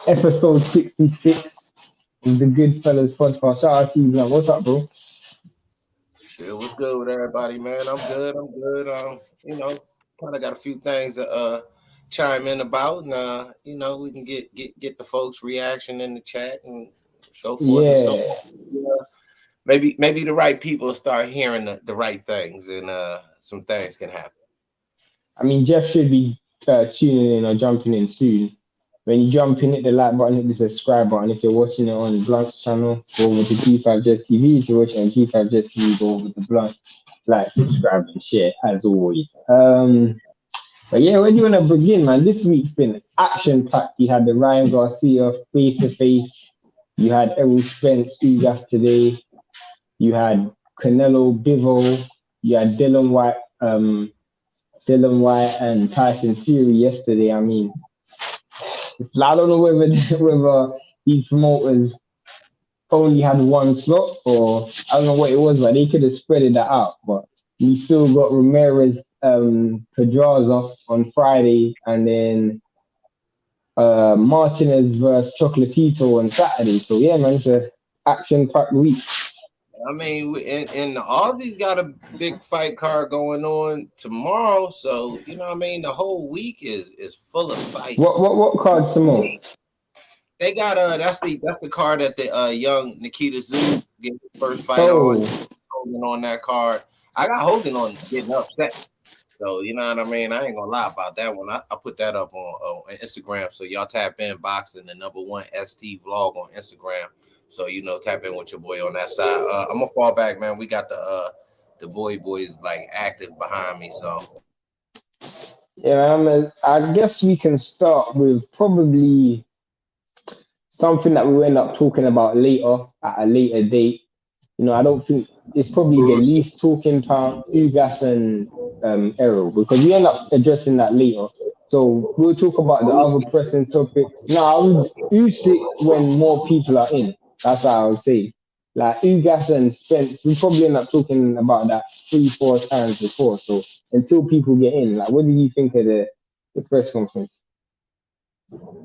Episode 66 of the Goodfellas podcast. Shout out to you, man. What's up, bro? Shit, what's good with everybody, man? I'm good. I'm good. Kind of got a few things to chime in about, and we can get the folks' reaction in the chat and so forth and so Yeah. on. Maybe the right people start hearing the right things, and some things can happen. I mean, Jeff should be tuning in or jumping in soon. When you jump in, hit the like button, hit the subscribe button. If you're watching it on Blunt's channel, go over to G5Jet TV. If you're watching on G5Jet TV, go over to Blunt. Like, subscribe, and share, as always. But yeah, where do you want to begin, man? This week's been action packed. You had the Ryan Garcia face to face. You had Errol Spence, Ugas today. You had Canelo Bivol. You had Dylan White and Tyson Fury yesterday. I mean, I don't know whether these promoters only had one slot or I don't know what it was, but they could have spread it out. But we still got Ramirez Pedraza on Friday, and then Martinez versus Chocolatito on Saturday. So yeah, man, it's a action-packed week. I mean, and the Aussies got a big fight card going on tomorrow, so the whole week is full of fights. What cards tomorrow? They got that's the card that the young Nikita Zhu get his first fight on. Hogan on that card. I got Hogan on getting upset. So you know what I mean? I ain't gonna lie about that one. I put that up on Instagram. So y'all tap in boxing the #1 ST vlog on Instagram. So tap in with your boy on that side. I'm gonna fall back, man. We got the boys like active behind me. So yeah, I guess we can start with probably something that we'll end up talking about later at a later date. I don't think it's probably the least talking part, Ugas and Errol, because we end up addressing that later. So we'll talk about the other pressing topics. No, Usyk when more people are in. That's what I would say. Like Ugas and Spence, we probably end up talking about that 3-4 times before. So until people get in, like, what do you think of the press conference?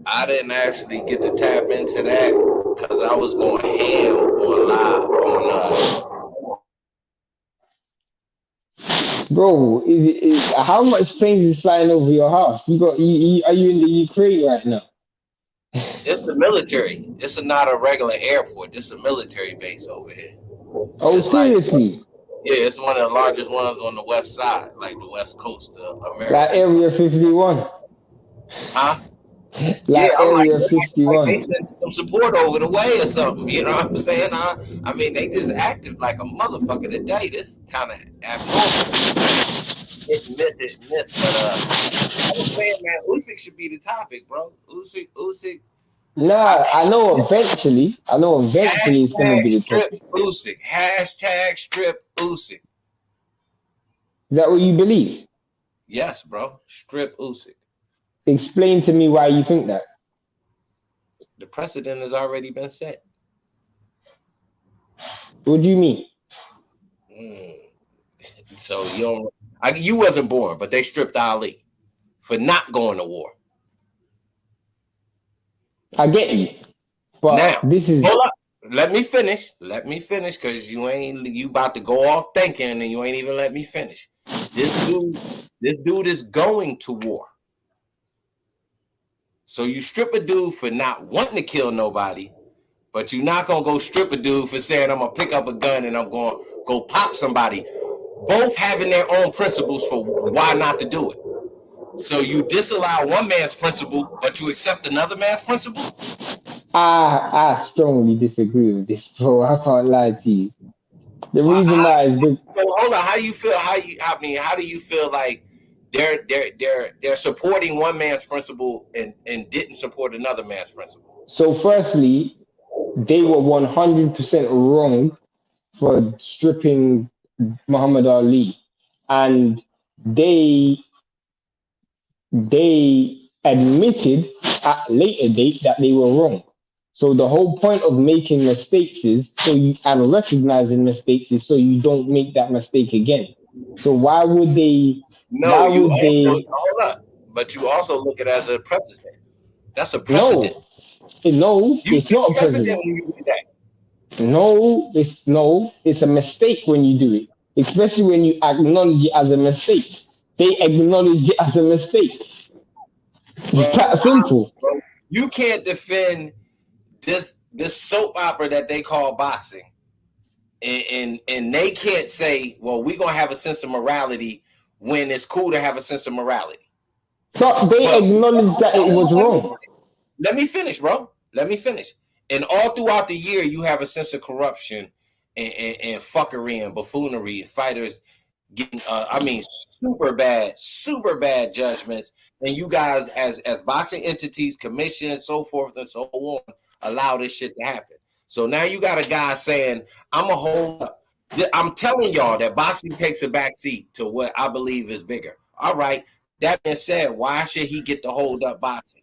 I didn't actually get to tap into that because I was going ham on live on. Bro, how much planes is flying over your house? Are you in the Ukraine right now? It's the military. It's not a regular airport. It's a military base over here. Oh, it's seriously? Yeah, it's one of the largest ones on the west side, like the west coast of America. Like Area 51? Huh? Like Area 51. Like they sent some support over the way or something. You know what I'm saying? I mean, they just acted like a motherfucker today. This kind of abnormal. It miss. But I was saying, man, Usyk should be the topic, bro. Usyk. Nah, I know eventually it's gonna be the topic. Usyk. Hashtag strip Usyk. Is that what you believe? Yes, bro. Strip Usyk. Explain to me why you think that. The precedent has already been set. What do you mean? So you wasn't born, but they stripped Ali for not going to war. I get you, but now this is. Hold up. Let me finish, because you about to go off thinking, and you ain't even let me finish. This dude is going to war. So you strip a dude for not wanting to kill nobody, but you're not gonna go strip a dude for saying I'm gonna pick up a gun and I'm gonna go pop somebody. Both having their own principles for why not to do it. So you disallow one man's principle, but you accept another man's principle? I strongly disagree with this, bro. I can't lie to you. The reason why is hold on. How do you feel? How do you feel like they're supporting one man's principle and didn't support another man's principle? So firstly, they were 100% wrong for stripping Muhammad Ali, and they admitted at a later date that they were wrong. So the whole point of making mistakes is and recognizing mistakes is so you don't make that mistake again. So why would they? Hold up. But you also look at it as a precedent. That's a precedent. No, You it's set not a precedent president. when you do that. No, it's a mistake when you do it, especially when you acknowledge it as a mistake. They acknowledge it as a mistake. It's Bro, that stop, simple. bro. You can't defend this soap opera that they call boxing, and they can't say, well, we're gonna have a sense of morality when it's cool to have a sense of morality. But they But acknowledge that it was wrong. let me finish, bro. Let me finish. And all throughout the year, you have a sense of corruption and fuckery and buffoonery. Fighters getting, super bad judgments. And you guys, as boxing entities, commissions, so forth and so on, allow this shit to happen. So now you got a guy saying, I'm a hold up. I'm telling y'all that boxing takes a backseat to what I believe is bigger. All right. That being said, why should he get to hold up boxing?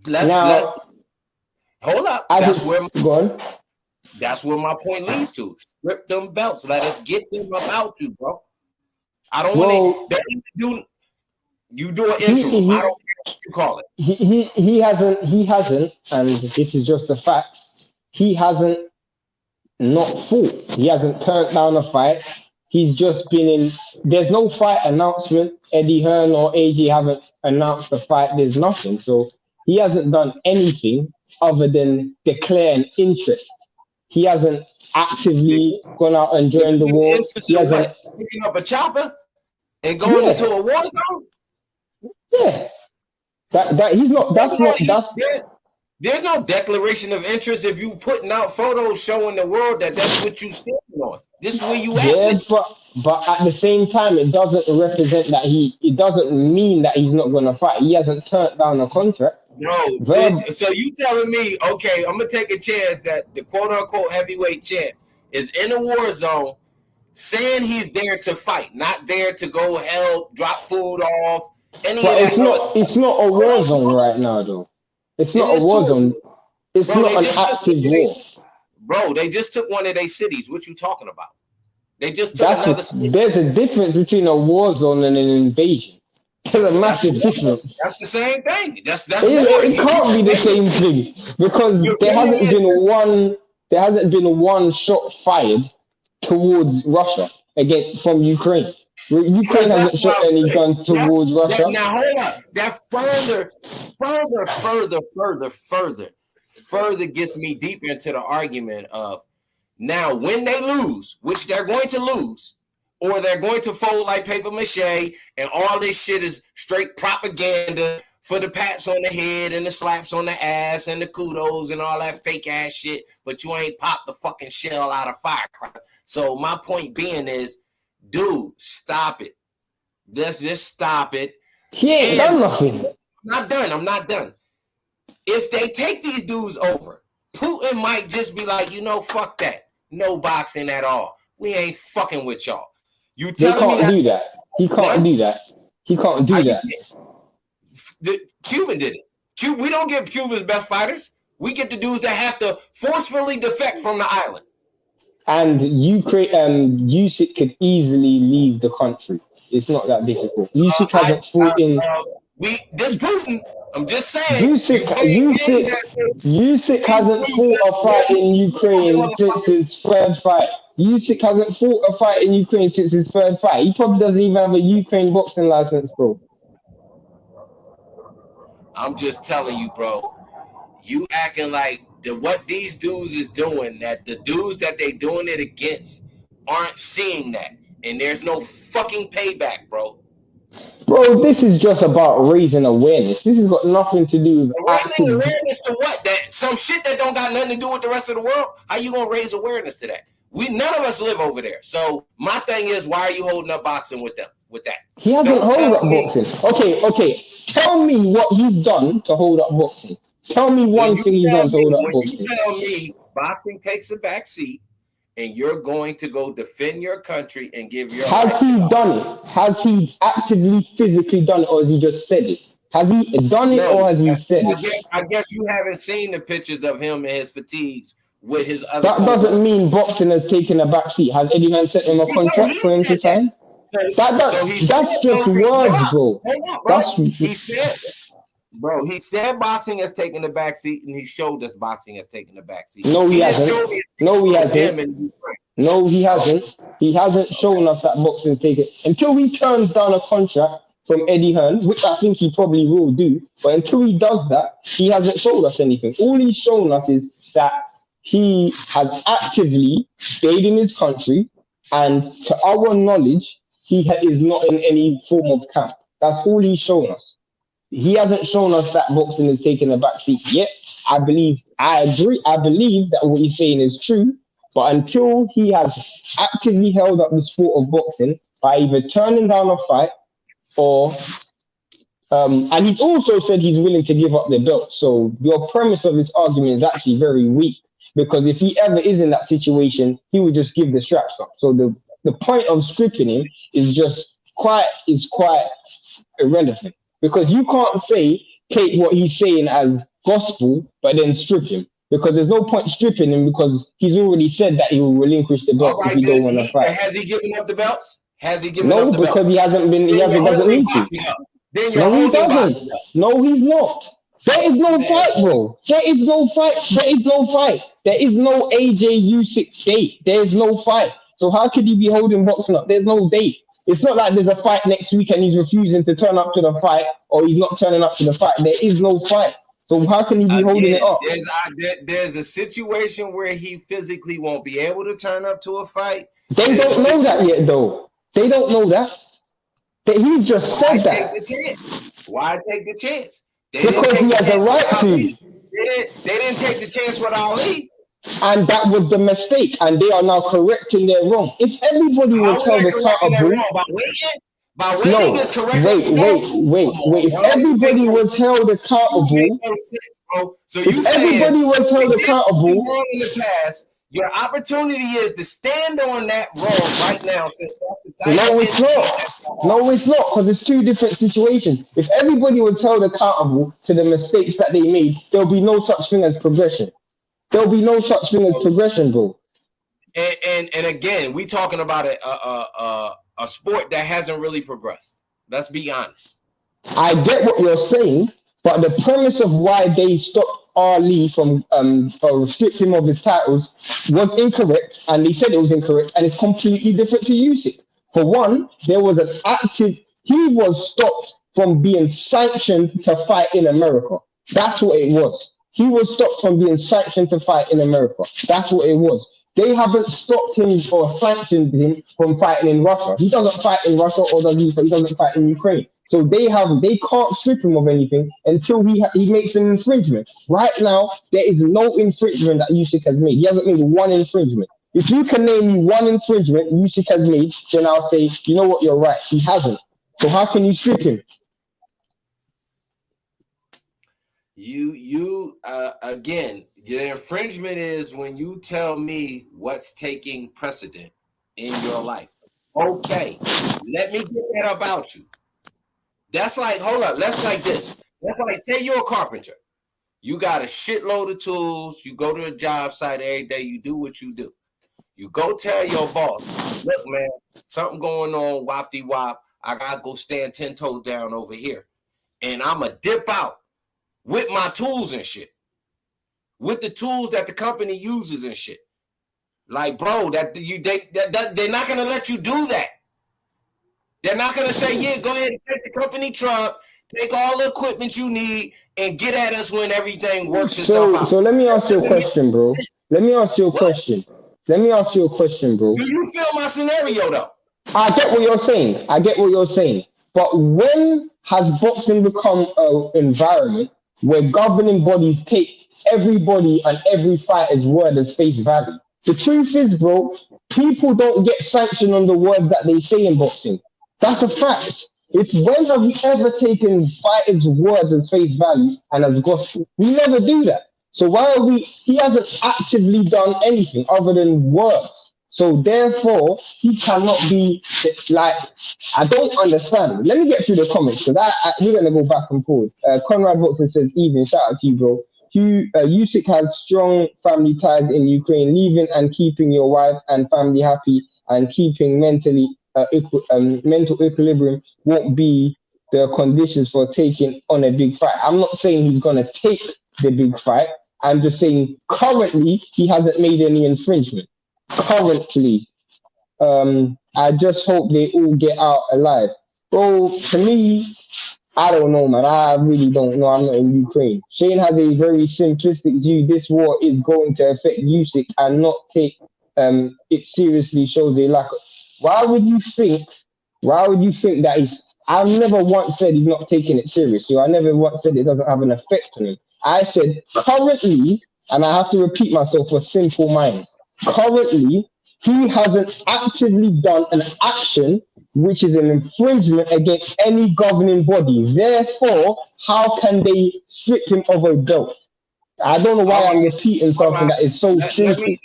Let's hold up. That's where my point leads to. Strip them belts. Let us get them about you, bro. I don't want to. You do an interim. I don't care what you call it. He hasn't, and this is just the facts. He hasn't not fought. He hasn't turned down a fight. He's just been in. There's no fight announcement. Eddie Hearn or AJ haven't announced the fight. There's nothing. So he hasn't done anything other than declare an interest. He hasn't actively gone out and joined the war. He hasn't picking up a chopper and going into a war zone. Yeah, that he's not. There's no declaration of interest if you putting out photos showing the world that that's what you standing on. This is where you at. Yeah, but at the same time, it doesn't represent that it doesn't mean that he's not going to fight. He hasn't turned down a contract. No, so you telling me, okay, I'm gonna take a chance that the quote unquote heavyweight champ is in a war zone, saying he's there to fight, not there to go help, drop food off. It's not a war zone right now, though. It's not a war zone. It's not an active war. Bro, they just took one of their cities. What you talking about? They just took another city. There's a difference between a war zone and an invasion. There's a massive difference. That's the same thing. That's it can't be the same thing because there hasn't been one shot fired towards Russia from Ukraine. Ukraine hasn't shot any guns towards Russia. Now hold up. That further gets me deeper into the argument of now when they lose, which they're going to lose, or they're going to fold like paper mache, and all this shit is straight propaganda for the pats on the head and the slaps on the ass and the kudos and all that fake ass shit, but you ain't popped the fucking shell out of firecracker. So my point being is, dude, stop it. Just stop it. He ain't done nothing. I'm not done. If they take these dudes over, Putin might just be like, fuck that. No boxing at all. We ain't fucking with y'all. You telling me do that? He can't do that. He can't do that. Cuban did it. We don't get Cuba's best fighters. We get the dudes that have to forcefully defect from the island. And Usyk could easily leave the country. It's not that difficult. Usyk hasn't fought in. This Putin. I'm just saying. Usyk hasn't fought a fight in Ukraine since his third fight. Usyk hasn't fought a fight in Ukraine since his third fight. He probably doesn't even have a Ukraine boxing license, bro. I'm just telling you, bro. You acting like what these dudes is doing, that the dudes that they doing it against aren't seeing that. And there's no fucking payback, bro. Bro, this is just about raising awareness. This has got nothing to do with raising awareness to what? That some shit that don't got nothing to do with the rest of the world? How you gonna raise awareness to that? None of us live over there. So my thing is, why are you holding up boxing with them? With that? He hasn't held up boxing. Okay. Tell me what he's done to hold up boxing. Tell me one thing he's done to hold up boxing. You tell me boxing takes a back seat and you're going to go defend your country and give your Has he done it? Has he actively, physically done it, or has he just said it? Has he done it, or has he said it? I guess you haven't seen the pictures of him and his fatigues with his other. That doesn't mean boxing has taken a backseat. Has Eddie Hearn sent him a contract for him to sign? That's just words, bro. He said Bro, he said boxing has taken the backseat, and he showed us boxing has taken the backseat. No, he didn't show hasn't. me No, he him hasn't. in No, he hasn't. He hasn't Okay. shown us that boxing's taken until he turns down a contract from Eddie Hearn, which I think he probably will do. But until he does that, he hasn't showed us anything. All he's shown us is that he has actively stayed in his country, and to our knowledge, is not in any form of camp. That's all he's shown us. He hasn't shown us that boxing is taking a backseat yet. I agree, I believe that what he's saying is true, but until he has actively held up the sport of boxing by either turning down a fight or and he's also said he's willing to give up the belt. So your premise of this argument is actually very weak because if he ever is in that situation, he would just give the straps up. So the point of stripping him is quite irrelevant because you can't say take what he's saying as gospel but then strip him because there's no point stripping him because he's already said that he will relinquish the All belts if right, he then don't want to fight. has he given up the belts? Has he given No, up the because belts? he hasn't been. He Then you're hasn't doesn't holding need to. boxing up. Then you're No, he holding doesn't. boxing up. No, he's not. There is no Man, fight, bro. There is no fight. There is no fight. There is no AJ Usyk date. There is no fight. So how could he be holding boxing up? There's no date. It's not like there's a fight next week and he's refusing to turn up to the fight or he's not turning up to the fight. There is no fight. So how can he be holding it again, up? there's a situation where he physically won't be able to turn up to a fight. They There's don't know that yet, though. They don't know that. He just Why said take that. the chance? Why take the chance? They didn't Because take he the has a chance with right to. Ali. They didn't take the chance with Ali. And that was the mistake, and they are now correcting their wrong. If everybody How was are held they correcting that accountable, wrong? By waiting? By waiting no, is correcting wait, it wait, wrong? wait, Come wait. on, If bro. You make everybody no was sense. held You make accountable, no sense, bro. So if you saying everybody was they held did something accountable, wrong in the past. Your opportunity is to stand on that wrong right now, since that's the type of no, it's entity not. that you are. No, it's not, because it's two different situations. If everybody was held accountable to the mistakes that they made, there'll be no such thing as progression. There'll be no such thing as progression, bro. And again, we talking about a sport that hasn't really progressed. Let's be honest. I get what you're saying, but the premise of why they stopped Ali from or stripped him of his titles was incorrect, and they said it was incorrect, and it's completely different to Usyk. For one, there was an active. He was stopped from being sanctioned to fight in America. That's what it was. He was stopped from being sanctioned to fight in America. That's what it was. They haven't stopped him or sanctioned him from fighting in Russia. He doesn't fight in Russia, or does he? So he doesn't fight in Ukraine. So they can't strip him of anything until he makes an infringement. Right now, there is no infringement that Usyk has made. He hasn't made one infringement. If you can name me one infringement Usyk has made, then I'll say, you know what, you're right. He hasn't. So how can you strip him? You again, the infringement is when you tell me what's taking precedent in your life. Okay, let me get that about you. That's like, hold up, that's like this. That's like, say you're a carpenter. You got a shitload of tools. You go to a job site every day. You do what you do. You go tell your boss, look, man, something going on, wop-de wop. I got to go stand 10 toes down over here. And I'm going to dip out with my tools and shit. With the tools that the company uses and shit. Like, bro, they're not going to let you do that. They're not going to say, yeah, go ahead and take the company truck, take all the equipment you need, and get at us when everything works itself out. So let me ask you a question, bro. Let me ask you a What? question. Let me ask you a question, bro. Do you feel my scenario, though? I get what you're saying. I get what you're saying. But when has boxing become an environment where governing bodies take everybody and every fighter's word as face value? The truth is, bro, people don't get sanctioned on the words that they say in boxing. That's a fact. It's when have we ever taken fighters' words as face value and as gospel? We never do that. So why are we? He hasn't actively done anything other than words. So therefore, he cannot be like. I don't understand. Let me get through the comments because we're gonna go back and forth. Conrad Watson says, "Even shout out to you, bro. Usyk has strong family ties in Ukraine. Leaving and keeping your wife and family happy and keeping mental equilibrium won't be the conditions for taking on a big fight. I'm not saying he's gonna take the big fight. I'm just saying currently he hasn't made any infringement. Currently, I just hope they all get out alive. Bro, to me, I don't know, man. I really don't know. I'm not in Ukraine. Shane has a very simplistic view. This war is going to affect Usyk and not take it seriously. Shows a lack of. Why would you think? Why would you think that he's? I've never once said he's not taking it seriously. I never once said it doesn't have an effect on him. I said currently, and I have to repeat myself for simple minds. Currently, he hasn't actively done an action which is an infringement against any governing body. Therefore, how can they strip him of a belt? I don't know why All I'm right, repeating all something right. that is so Let simple. me.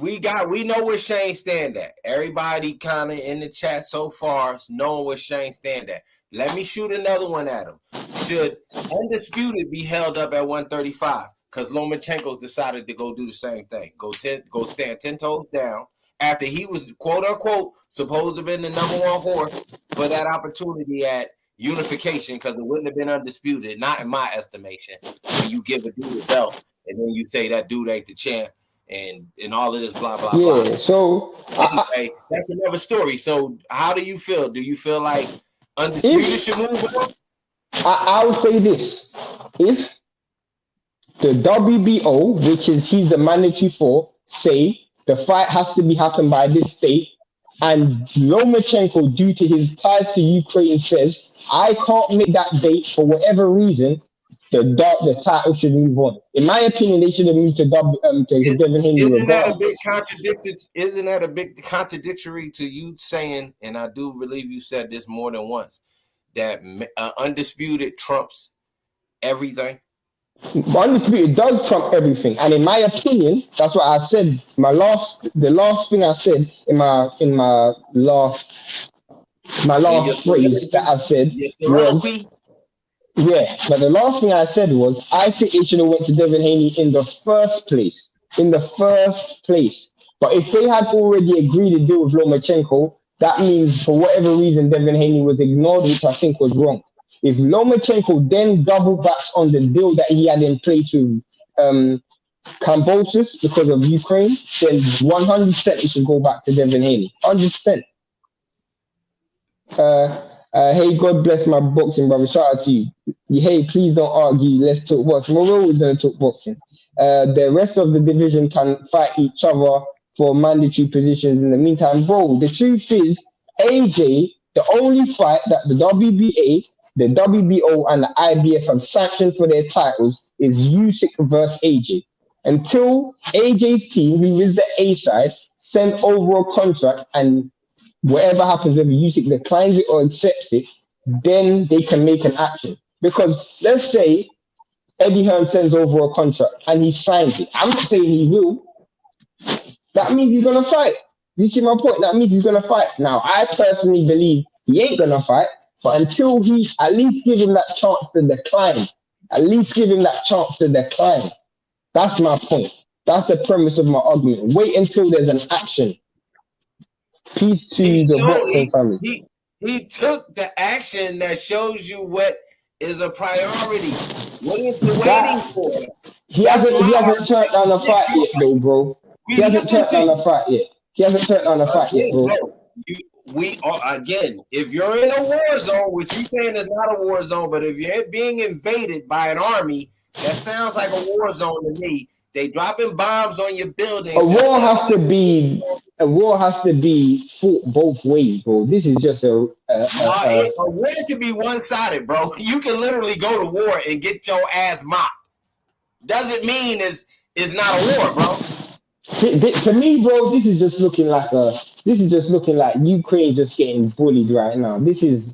We know where Shane stand at. Everybody kind of in the chat so far knowing where Shane stand at. Let me shoot another one at him. Should Undisputed be held up at 135? Because Lomachenko decided to go do the same thing. Go stand 10 toes down after he was quote unquote supposed to have been the number one horse for that opportunity at unification, because it wouldn't have been undisputed, not in my estimation, when you give a dude a belt and then you say that dude ain't the champ and all of this blah blah blah. Yeah, so Anyway, that's another story. So how do you feel? Do you feel like Undisputed if should move on? I would say this, if the WBO, which is he's the mandatory for, say the fight has to be happened by this date, and Lomachenko, due to his ties to Ukraine, says I can't make that date for whatever reason, the title should move on. In my opinion, they should have moved to to Devin Haney Isn't that a bit regardless. contradicted? Isn't that a bit contradictory to you saying, and I do believe you said this more than once, that Undisputed trumps everything? Undisputed does trump everything, and in my opinion, that's what I said. The last thing I said in my In your last phrase that soliloquy, I said your was, soliloquy, yeah, but the last thing I said was I think it should have went to Devin Haney in the first place. In the first place. But if they had already agreed to deal with Lomachenko, that means for whatever reason Devin Haney was ignored, which I think was wrong. If Lomachenko then double backs on the deal that he had in place with Cambosis because of Ukraine, then 100% it should go back to Devin Haney. 100%. Hey, God bless my boxing brother. Shout out to you. Hey, please don't argue. Let's talk boxing. We're always going to talk boxing. The rest of the division can fight each other for mandatory positions in the meantime. Bro, the truth is, AJ, the only fight that the WBA, the WBO, and the IBF have sanctioned for their titles is Usyk versus AJ. Until AJ's team, who is the A side, send over a contract and whatever happens, whether Usyk declines it or accepts it, then they can make an action. Because let's say Eddie Hearn sends over a contract and he signs it. I'm not saying he will. That means he's gonna fight. You see my point? That means he's gonna fight. Now, I personally believe he ain't gonna fight, but until he at least give him that chance to decline, at least give him that chance to decline. That's my point. That's the premise of my argument. Wait until there's an action. Peace to he the showed boxing family. he took the action that shows you what is a priority. What is the waiting That for? he That's hasn't my he hasn't turned argument. down a Yes, fight you yet though, bro. we He hasn't listen turned to down you. a fight yet. He hasn't turned down a fight yet, Again, bro. bro. We are again. If you're in a war zone, which you saying is not a war zone, but if you're being invaded by an army, that sounds like a war zone to me. They dropping bombs on your buildings. That sounds like A war has to be fought both ways, bro. This is just a war can be one sided, bro. You can literally go to war and get your ass mopped. Doesn't mean it's not a war, bro. to me, bro. This is just looking like Ukraine just getting bullied right now. This is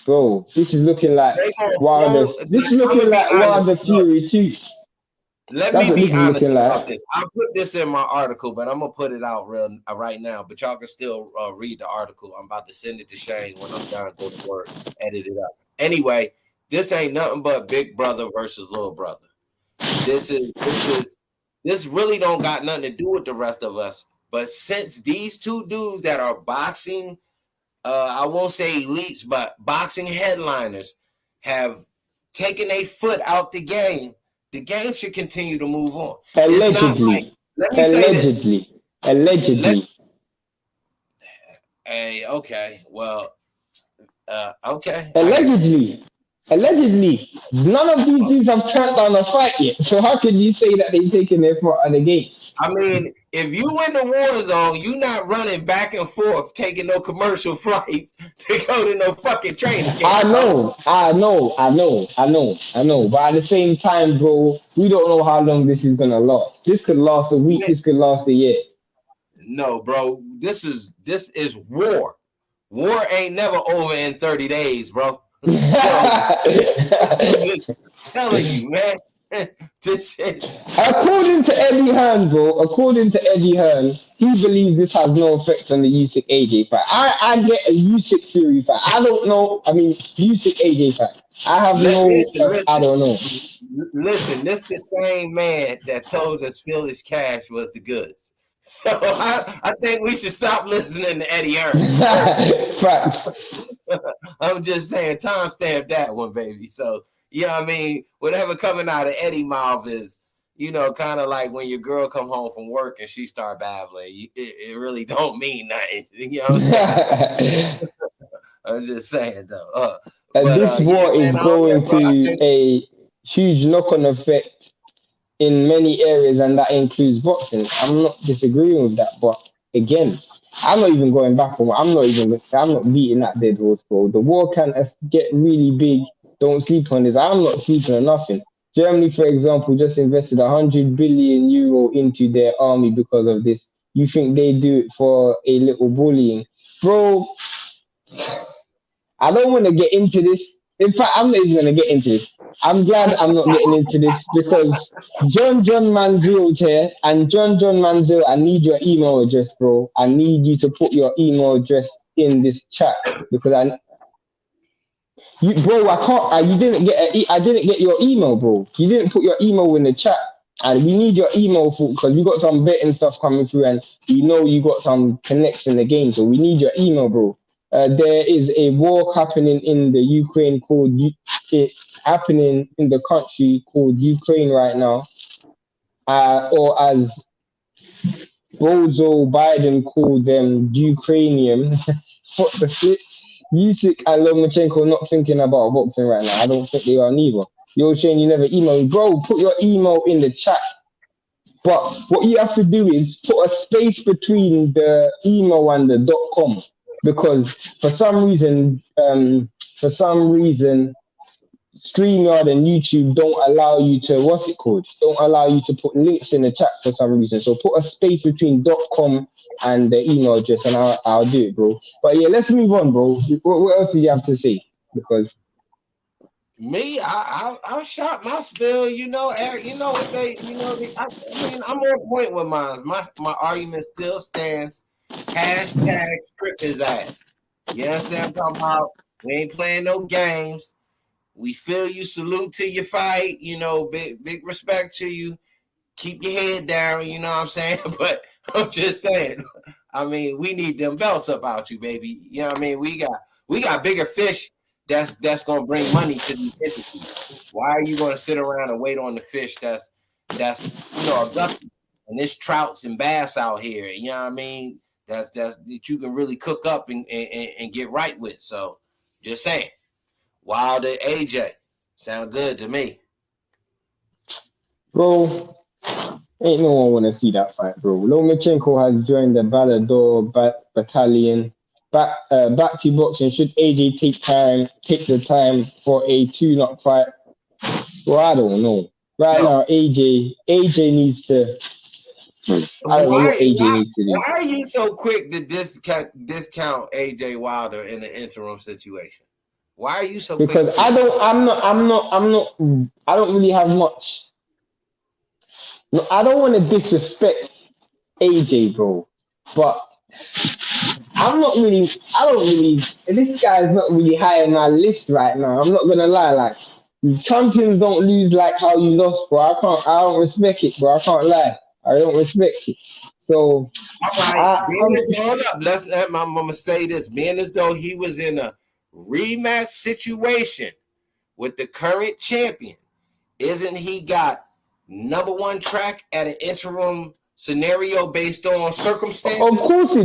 bro. This is looking like They gonna Wilder. flow. This is I'm looking gonna be like honest. Wilder Look, Fury too. let That's me what be this is honest looking about like. this. I put this in my article, but I'm gonna put it out right now. But y'all can still read the article. I'm about to send it to Shane when I'm done. Go to work, edit it up. Anyway, this ain't nothing but big brother versus little brother. This really don't got nothing to do with the rest of us. But since these two dudes that are boxing I won't say elites, but boxing headliners have taken a foot out the game should continue to move on. It's not like, Allegedly, let me say this. allegedly, Let allegedly. Hey, okay, well, okay, I hear you. Allegedly, allegedly, none of these Okay. dudes have turned down a fight yet. So how can you say that they've taken their foot out of the game? I mean, if you in the war zone, you not running back and forth, taking no commercial flights to go to no fucking training camp, I bro. know, I know, I know, I know, I know. But at the same time, bro, we don't know how long this is gonna last. This could last a week. This could last a year. No, bro, this is war. War ain't never over in 30 days, bro. So I'm just telling you, man. This shit. According to Eddie Hearn, bro, according to Eddie Hearn, he believes this has no effect on the Usyk AJ fight. I get a Usyk Fury fight. I don't know. I mean, Usyk AJ fight. I have no. Listen, I listen, don't know. listen. This the same man that told us Phyllis Cash was the goods. So I think we should stop listening to Eddie Hearn. Facts. I'm just saying, timestamp that one, baby. So, yeah, I mean, whatever coming out of Eddie mouth is, kind of like when your girl come home from work and she start babbling. It really don't mean nothing. You know what I'm saying? I'm just saying, though. But, This yeah, war is man, I don't know, going bro. I to think, a huge knock-on effect in many areas, and that includes boxing. I'm not disagreeing with that, but again, I'm not even going back on. I'm not beating that dead horse, bro. The war can get really big. Don't sleep on this. I'm not sleeping on nothing. Germany, for example, just invested 100 billion euro into their army because of this. You think they do it for a little bullying, bro? I don't want to get into this. In fact, I'm not even going to get into this. I'm glad I'm not getting into this because John Manziel's here, and John Manziel, I need your email address, bro. I need you to put your email address in this chat because bro, I can't. You didn't get. I didn't get your email, bro. You didn't put your email in the chat, and we need your email for because we got some betting stuff coming through, and we know you got some connects in the game, so we need your email, bro. There is a war happening in the Ukraine it happening in the country called Ukraine right now, or as Bozo Biden called them, Ukrainian. What the shit? Usyk and Lomachenko not thinking about boxing right now. I don't think they are neither. You're saying you never emailed. Bro, put your email in the chat. But what you have to do is put a space between the email and the .com because for some reason, StreamYard and YouTube don't allow you to what's it called? Don't allow you to put links in the chat for some reason. So put a space between .com and the email address, and I'll do it, bro. But yeah, let's move on, bro. What else do you have to say? Because me, I shot my spill. Eric, what I mean, I'm on point with mine. My argument still stands. Hashtag strip his ass. You understand what I'm talking about? We ain't playing no games. We feel you. Salute to your fight. Big respect to you. Keep your head down. You know what I'm saying? But I'm just saying. I mean, we need them belts up out you, baby. You know what I mean? We got bigger fish that's gonna bring money to these entities. Why are you gonna sit around and wait on the fish that's a guppy and there's trouts and bass out here? You know what I mean? That you can really cook up and get right with. So just saying. Wilder AJ. Sound good to me. bro, ain't no one wanna see that fight, bro. Lomachenko has joined the Ballador battalion. Back to boxing. Should AJ take the time for a tune-up fight? Well, I don't know. Right No. now, AJ needs to. I don't know what Why AJ why needs to do. why are you so quick to discount AJ Wilder in the interim situation? Why are you so quick Because to discount? I don't really have much. No, I don't want to disrespect AJ, bro. But I don't really, this guy's not really high on my list right now. I'm not gonna lie, like, champions don't lose like how you lost, bro. I don't respect it, bro. I can't lie. I don't respect it. So All right, being as hold up, I'm gonna say this. Being as though he was in a rematch situation with the current champion, isn't he got number one track at an interim scenario based on circumstances? Of course he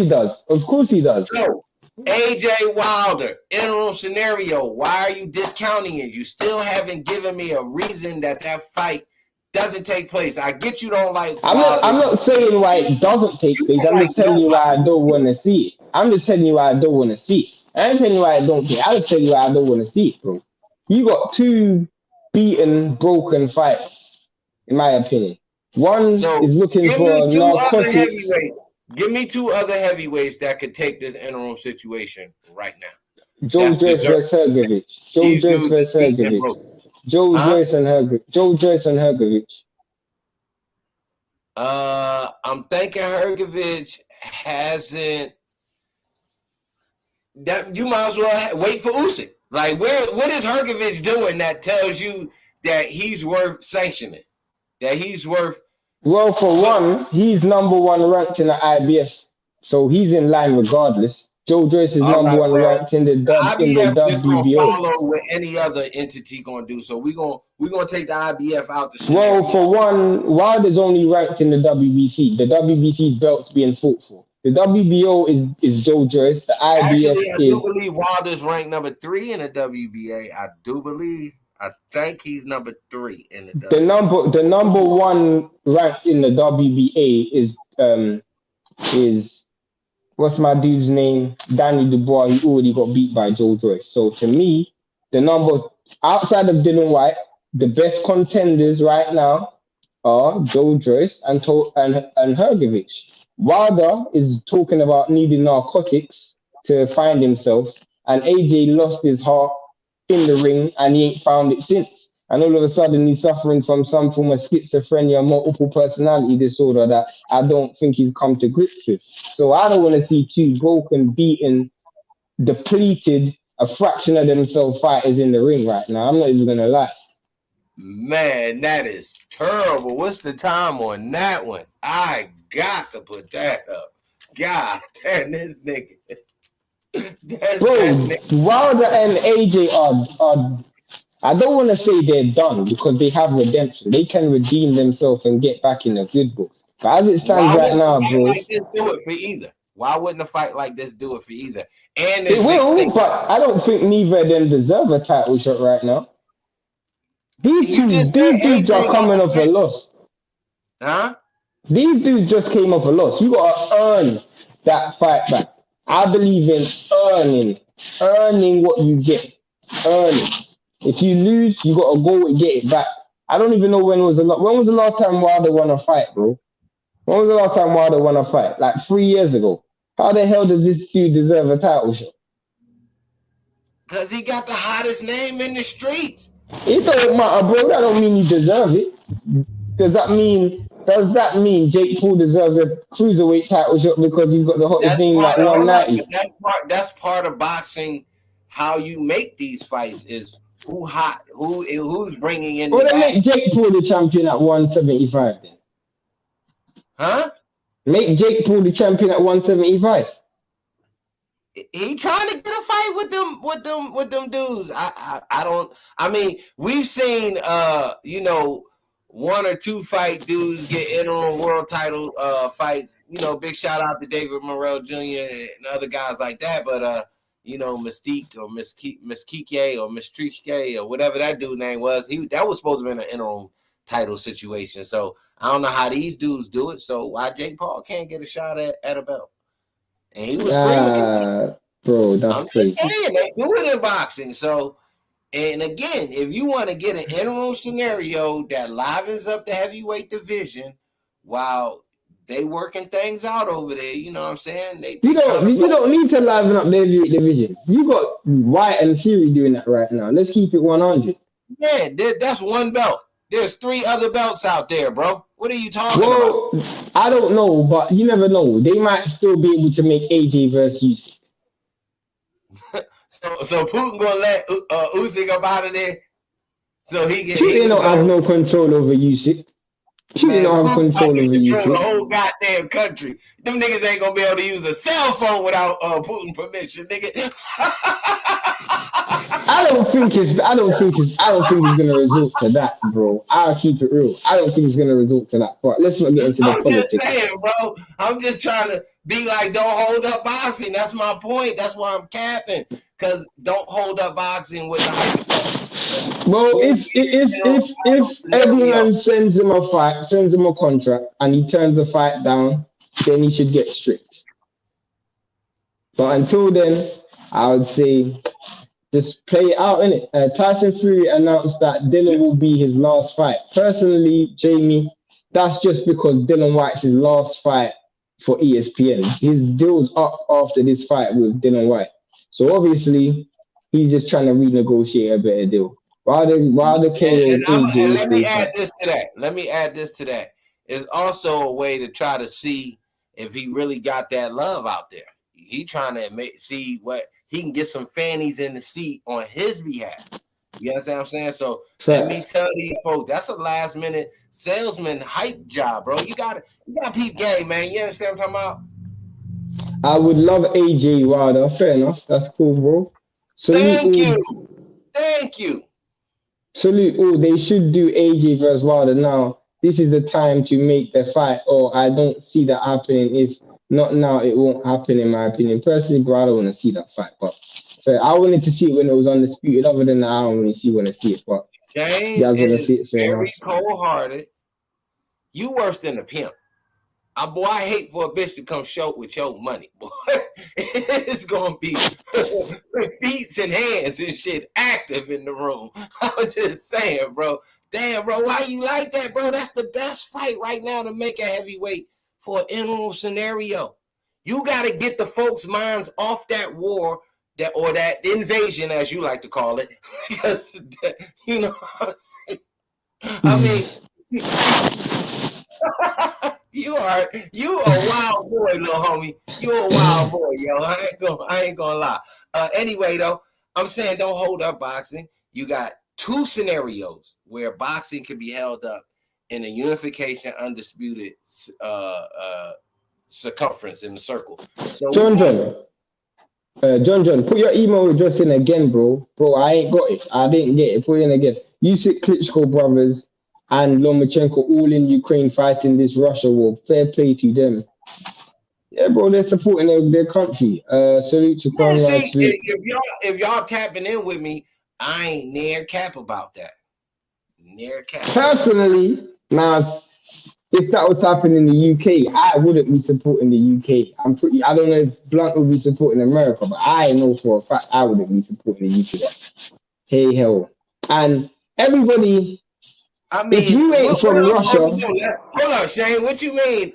does. Of course he does. So AJ Wilder, interim scenario. Why are you discounting it? You still haven't given me a reason that fight doesn't take place. I get you don't like Wilder. I'm not saying why it doesn't take place. I'm just telling you why I don't want to see it. I'm just telling you why I don't want to see it. I ain't telling you why I don't care. I'll tell you why I don't want to see it, bro. You got two beaten, broken fighters, in my opinion. One is looking for narcotics. Give me two other heavyweights that could take this interim situation right now. Joe Joyce versus Hergovich. Joe Joyce versus Hergovich. Joe Joyce and Hergovich. I'm thinking Hergovich hasn't. That you might as well wait for Usyk. Like, what is Hergovich doing that tells you that he's worth sanctioning? That he's worth. Well, for one, he's number one ranked in the IBF, so he's in line regardless. Joe Joyce is number one ranked in the IBF WBO. Just gonna follow what any other entity gonna do. So we're gonna take the IBF out the scenario. Well, for one, Wilder's only ranked in the WBC. The WBC belt's being fought for. The WBO is Joe Joyce. The IBF Actually, I do believe Wilder's ranked number 3 in the WBA. I think he's number 3 in the WBA. The number one ranked in the WBA is what's my dude's name? Danny Dubois. He already got beat by Joe Joyce. So to me, the number outside of Dylan White, the best contenders right now are Joe Joyce and Hergovich. Wilder is talking about needing narcotics to find himself, and AJ lost his heart in the ring and he ain't found it since. And all of a sudden he's suffering from some form of schizophrenia, multiple personality disorder that I don't think he's come to grips with. So I don't want to see two broken, beaten, depleted, a fraction of themselves fighters in the ring right now. I'm not even going to lie. Man, that is terrible. What's the time on that one? I got to put that up. God damn, this nigga. Bro, Wilder and AJ are I don't want to say they're done because they have redemption. They can redeem themselves and get back in the good books. But as it stands right now, bro. Like this do it for either? Why wouldn't a fight like this do it for either? And it will, but I don't think neither of them deserve a title shot right now. These dudes are coming off a loss. Huh? These dudes just came off a loss. You gotta earn that fight back. I believe in earning what you get. Earning. If you lose, you gotta go and get it back. I don't even know when was the last time Wilder won a fight, bro? When was the last time Wilder won a fight? Like 3 years ago. How the hell does this dude deserve a title shot? Because he got the hottest name in the streets. It don't matter, bro. That don't mean you deserve it. Does that mean Jake Paul deserves a cruiserweight title shot because he's got the hottest name like 190? That's part of boxing. How you make these fights is who hot, who's bringing in. Well, then make Jake Paul the champion at 175 then. Huh? Make Jake Paul the champion at 175. He trying to get a fight with them dudes. I mean, we've seen 1 or 2 fight dudes get interim world title fights. Big shout out to David Morrell Jr. and other guys like that. But Mystique or Miskike or Mistrike or whatever that dude name was, that was supposed to be an interim title situation. So I don't know how these dudes do it. So why Jake Paul can't get a shot at a belt? And he was screaming. Bro, that's crazy. I'm just saying, they do it in boxing. So, and again, if you want to get an interim scenario that livens up the heavyweight division while they working things out over there, you know what I'm saying? You don't need to liven up the heavyweight division. You got White and Fury doing that right now. Let's keep it 100. Yeah, that's one belt. There's 3 other belts out there, bro. What are you talking about? I don't know, but you never know. They might still be able to make AJ versus Usyk. so Putin gonna let Usyk up out of there, so he can. Putin don't have no control over Usyk. You Man, don't have Putin about control to over control the Usyk. whole goddamn country. Them niggas ain't gonna be able to use a cell phone without Putin permission, nigga. I don't think it's gonna resort to that, bro. I'll keep it real. I don't think it's gonna resort to that. But let's not get into the I'm just politics. saying, bro. I'm just trying to be like, don't hold up boxing. That's my point. That's why I'm capping. Cause don't hold up boxing with the hypothetical. Well, if Eddie Scenario. Man sends him a fight, sends him a contract, and he turns the fight down, then he should get stripped. But until then, I would say just play it out, innit? Tyson Fury announced that Dylan will be his last fight. Personally, Jamie, that's just because Dylan White's his last fight for ESPN. His deal's up after this fight with Dylan White. So obviously, he's just trying to renegotiate a better deal. Rather KO And AJ let if me they add fight. this to that. Let me add this to that. It's also a way to try to see if he really got that love out there. He trying to see what he can get some fannies in the seat on his behalf. You understand what I'm saying? So let me tell these folks, that's a last minute salesman hype job, bro. You got peep game, man. You understand what I'm talking about? I would love AJ Wilder. Fair enough. That's cool, bro. Thank you. Salute all. They should do AJ versus Wilder now. This is the time to make the fight, or I don't see that happening. If not now, it won't happen, in my opinion. Personally, bro, I don't want to see that fight. But so I wanted to see it when it was undisputed. Other than that, I don't really want to see it. But Shane you guys want to see is it, fair very enough. cold-hearted. You worse than a pimp. Boy, I hate for a bitch to come short with your money, boy. It's gonna be feet and hands and shit active in the room. I'm just saying, bro. Damn, bro, why you like that, bro? That's the best fight right now to make a heavyweight for an interim scenario. You gotta get the folks' minds off that war, that invasion, as you like to call it. Because you know what I'm saying? I mean, you a wild boy, little homie. You a wild boy, yo. I ain't gonna lie. Anyway, though, I'm saying don't hold up boxing. You got two scenarios where boxing can be held up in a unification, undisputed circumference in the circle. So John, put your email address in again, bro. Bro, I ain't got it. I didn't get it. Put it in again. Usyk, Klitschko brothers and Lomachenko all in Ukraine fighting this Russia war. Fair play to them. Yeah, bro, they're supporting their country. Salute to Conrad. see, if y'all tapping in with me, I ain't near cap about that. Near cap. Personally, now, if that was happening in the UK, I wouldn't be supporting the UK. I don't know if Blunt would be supporting America, but I know for a fact I wouldn't be supporting the UK. Hey, hell. And everybody, I mean, if you ain't what from am I supposed Russia, to do? Hold on, Shane. What you mean?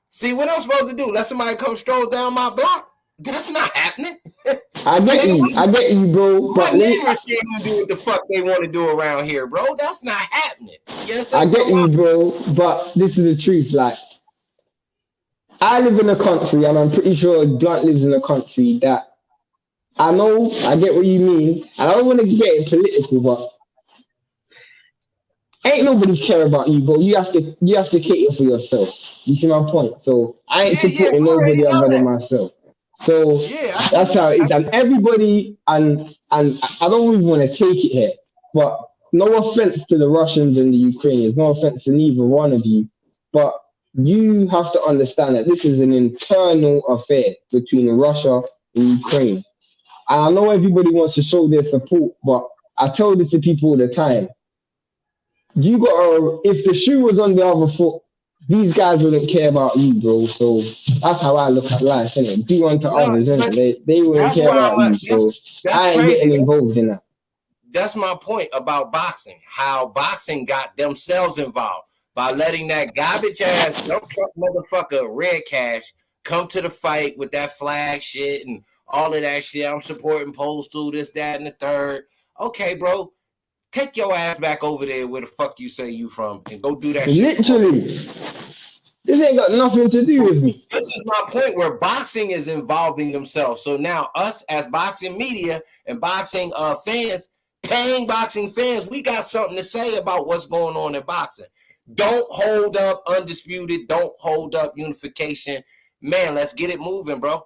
See, what I'm supposed to do? Let somebody come stroll down my block? That's not happening. I get you, bro. My But neighbors can't do what the fuck they want to do around here, bro. That's not happening. Yes, I get you, bro. But this is the truth. Like, I live in a country, and I'm pretty sure Blunt lives in a country that I know. I get what you mean, and I don't want to get it political, but ain't nobody care about you, bro. You have to cater for yourself. You see my point? So I ain't supporting nobody other than myself. So that's how it is. And everybody, and I don't even want to take it here, but no offense to the Russians and the Ukrainians, no offense to neither one of you, but you have to understand that this is an internal affair between Russia and Ukraine. And I know everybody wants to show their support, but I tell this to people all the time. If the shoe was on the other foot, these guys wouldn't care about you, bro. So that's how I look at life, innit? Do unto others, innit? They wouldn't care about you, so I ain't getting involved in that. That's my point about boxing. How boxing got themselves involved by letting that garbage ass dump truck motherfucker Red Cash come to the fight with that flag shit and all of that shit. I'm supporting Postal, this, that, and the third. Okay, bro. Take your ass back over there where the fuck you say you from and go do that shit. Literally. This ain't got nothing to do with me. This is my point where boxing is involving themselves. So now us as boxing media and boxing fans, paying boxing fans, we got something to say about what's going on in boxing. Don't hold up Undisputed. Don't hold up Unification. Man, let's get it moving, bro.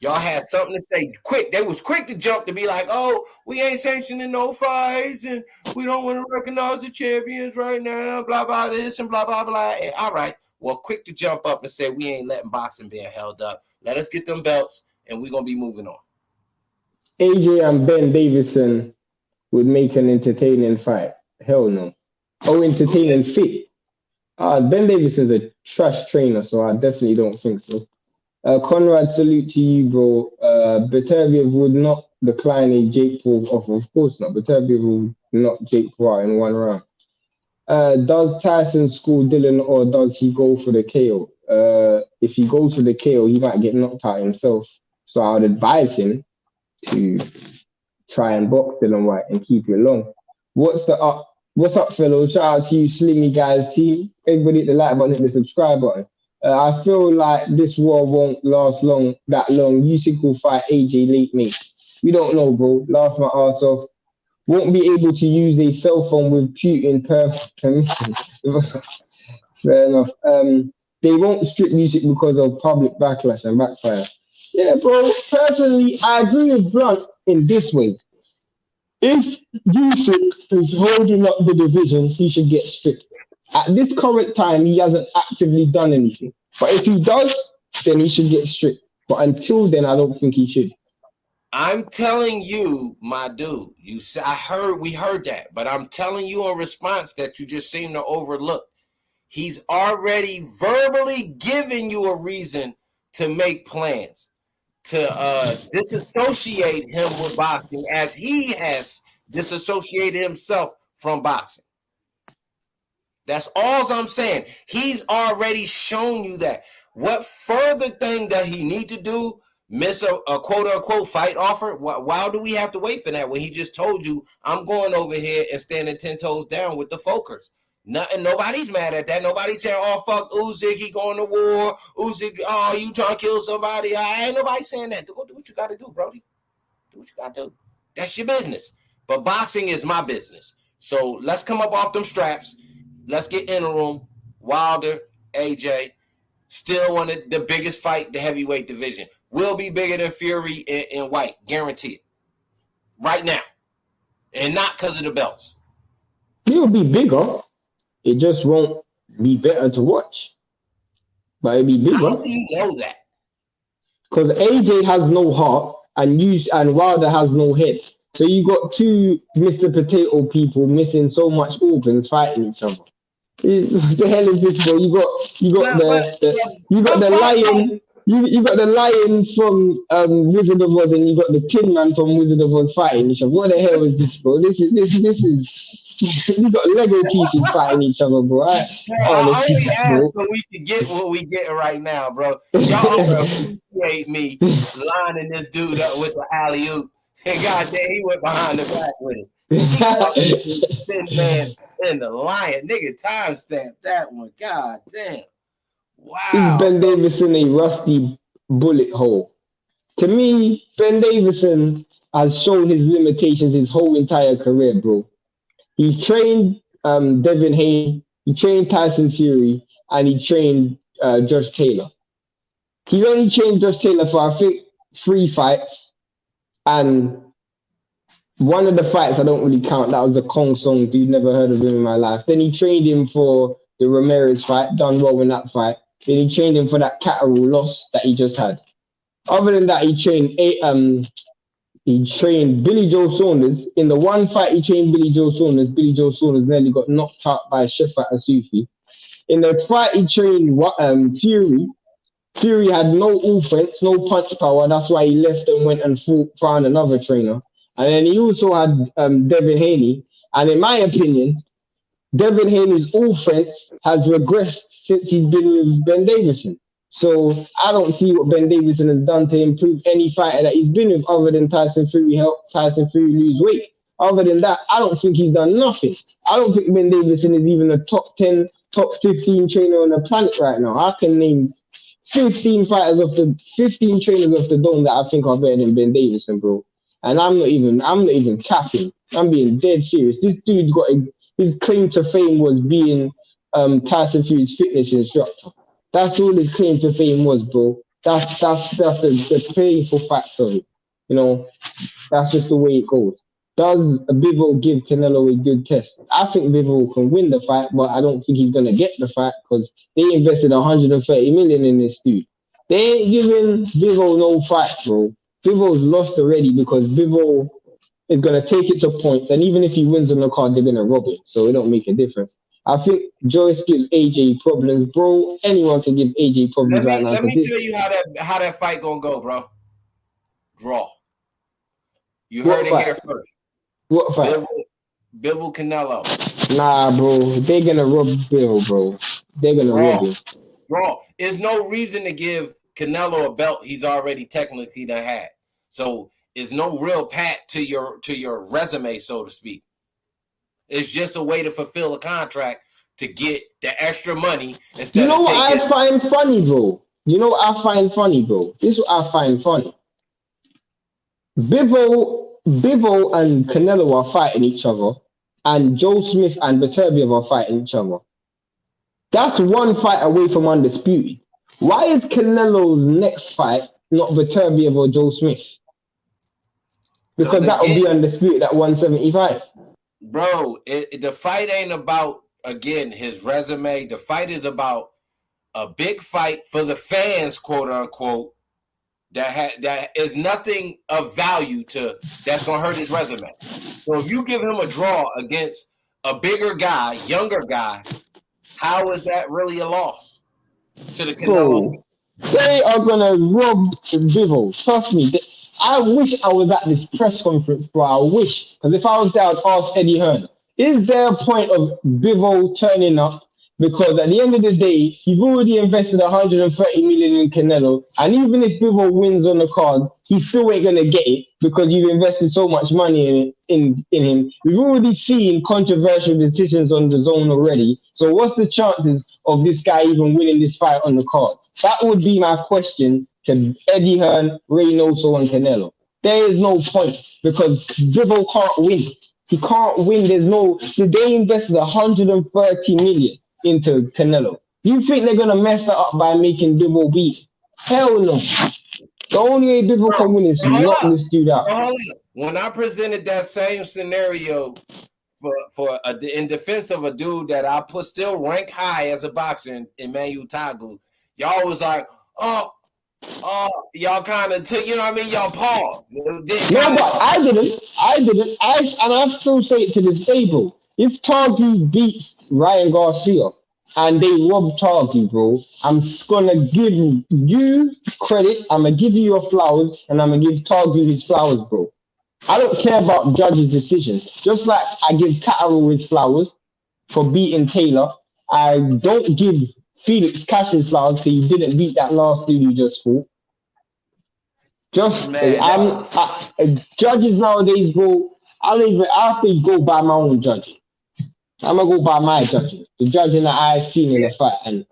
Y'all had something to say quick. They was quick to jump to be like, oh, we ain't sanctioning no fights and we don't want to recognize the champions right now, blah, blah, this and blah, blah, blah. And, all right. Well, quick to jump up and say we ain't letting boxing being held up. Let us get them belts and we're going to be moving on. AJ and Ben Davison would make an entertaining fight. Hell no. Oh, entertaining fit. Ben Davison's a trash trainer, so I definitely don't think so. Conrad, salute to you, bro. Beterbiev would not decline a Jake Paul offer. Of course not. Beterbiev will knock Jake Paul out in one round. Does Tyson school Dylan or does he go for the KO? If he goes for the KO, he might get knocked out himself. So I would advise him to try and box Dylan White and keep it long. What's up, fellas? Shout out to you, Slimmy Guys team. Everybody hit the like button, hit the subscribe button. I feel like this war won't last that long. Usyk will fight AJ late, mate. We don't know, bro. Laugh my ass off. Won't be able to use a cell phone with Putin permission. Fair enough. They won't strip Usyk because of public backlash and backfire. Yeah, bro. Personally, I agree with Blunt in this way. If Usyk is holding up the division, he should get stripped. At this current time, he hasn't actively done anything. But if he does, then he should get stripped. But until then, I don't think he should. I'm telling you, my dude, we heard that, but I'm telling you in response that you just seem to overlook. He's already verbally giving you a reason to make plans, to disassociate him with boxing as he has disassociated himself from boxing. That's all I'm saying. He's already shown you that. What further thing does he need to do? Miss a quote-unquote fight offer? Why do we have to wait for that when he just told you, I'm going over here and standing 10 toes down with the Folkers? Nobody's mad at that. Nobody's saying, oh, fuck Usyk, he going to war. Usyk, oh, you trying to kill somebody. Ain't nobody saying that. Go do what you got to do, Brody. Do what you got to do. That's your business. But boxing is my business. So let's come up off them straps. Let's get in the room. Wilder, AJ, still one of the biggest fight, the heavyweight division. Will be bigger than Fury and White, guaranteed. Right now. And not because of the belts. It'll be bigger. It just won't be better to watch. But it'll be bigger. How do you know that? Because AJ has no heart and Wilder has no head. So you got two Mr. Potato people missing so much organs fighting each other. What the hell is this, bro? You got the lion. You got the lion from Wizard of Oz and you got the Tin Man from Wizard of Oz fighting each other. What the hell is this, bro? This is you got Lego pieces fighting each other, bro. I only asked so we can get what we get right now, bro. Y'all appreciate me lining this dude up with the alley-oop. And goddamn, he went behind the back with it. Tin Man and the lion. Nigga timestamp that one. God damn. Wow. Is Ben Davison a rusty bullet hole? To me, Ben Davison has shown his limitations his whole entire career, bro. He trained Devin Haney, he trained Tyson Fury, and he trained Josh Taylor. He only trained Josh Taylor for, I think, 3 fights. And one of the fights I don't really count. That was a Kong Song. Dude, never heard of him in my life. Then he trained him for the Ramirez fight, done well in that fight. Then he trained him for that Catterall loss that he just had. Other than that, he trained Billy Joe Saunders. In the one fight he trained Billy Joe Saunders nearly got knocked out by Shefat Asufi. In the fight he trained Fury had no offense, no punch power. That's why he left and went and found another trainer. And then he also had Devin Haney. And in my opinion, Devin Haney's offense has regressed since he's been with Ben Davison. So I don't see what Ben Davison has done to improve any fighter that he's been with other than Tyson Fury help Tyson Fury lose weight. Other than that, I don't think he's done nothing. I don't think Ben Davison is even a top 10, top 15 trainer on the planet right now. I can name 15 trainers off the dome that I think are better than Ben Davison, bro. And I'm not even capping. I'm being dead serious. This dude got his claim to fame was being Tyson Fury's fitness instructor. That's all his claim to fame was, bro. That's the painful facts of it. You know, that's just the way it goes. Does Bivol give Canelo a good test? I think Bivol can win the fight, but I don't think he's gonna get the fight because they invested 130 million in this dude. They ain't giving Bivol no fight, bro. Bivol's lost already because Bivol is gonna take it to points, and even if he wins on the card, they're gonna rob him, so it don't make a difference. I think Joyce gives AJ problems, bro. Anyone can give AJ problems right now. Let me tell you how that fight gonna go, bro. Draw. You heard it here first. What fight? Bivol Canelo. Nah, bro. They're gonna rob Bivol, bro. They're gonna rob him. Draw. There's no reason to give Canelo a belt he's already technically done had. So it's no real pat to your resume, so to speak. It's just a way to fulfill a contract to get the extra money instead of taking. You know what I find funny, bro? You know what I find funny, bro? This is what I find funny. Bivol and Canelo are fighting each other, and Joe Smith and Beterbiev are fighting each other. That's one fight away from undisputed. Why is Canelo's next fight not Beterbiev or Joe Smith? Because that will be undisputed at 175. Bro, the fight ain't about, again, his resume. The fight is about a big fight for the fans, quote unquote, that is nothing of value to that's gonna hurt his resume. So if you give him a draw against a bigger guy, younger guy, how is that really a loss to the Canelo? Bro, they are gonna rob Bivol. Trust me. I wish I was at this press conference, bro. I wish, because if I was there, I'd ask Eddie Hearn: is there a point of Bivol turning up? Because at the end of the day, you've already invested 130 million in Canelo, and even if Bivol wins on the cards, he still ain't gonna get it because you've invested so much money in him. We've already seen controversial decisions on the zone already. So what's the chances of this guy even winning this fight on the cards? That would be my question to Eddie Hearn, Reynoso, and Canelo. There is no point because Bivol can't win. He can't win. They invested 130 million into Canelo. You think they're gonna mess that up by making Bivol beat? Hell no. The only way Bivol can win is to knock this dude out. When I presented that same scenario in defense of a dude that I still rank high as a boxer in Emmanuel Tagu, y'all was like, y'all kind of, you know what I mean? Y'all pause. No, but I didn't. I still say it to this day, bro. If Targi beats Ryan Garcia and they rob Targi, bro, I'm gonna give you credit. I'm gonna give you your flowers, and I'm gonna give Targi his flowers, bro. I don't care about judges' decisions. Just like I give Catterall his flowers for beating Taylor, I don't give Felix Cash his flowers because he didn't beat that last dude you just fought. Judges nowadays, bro. I have to go by my own judging. I'm gonna go by my judging, the judging that I seen in the fight, and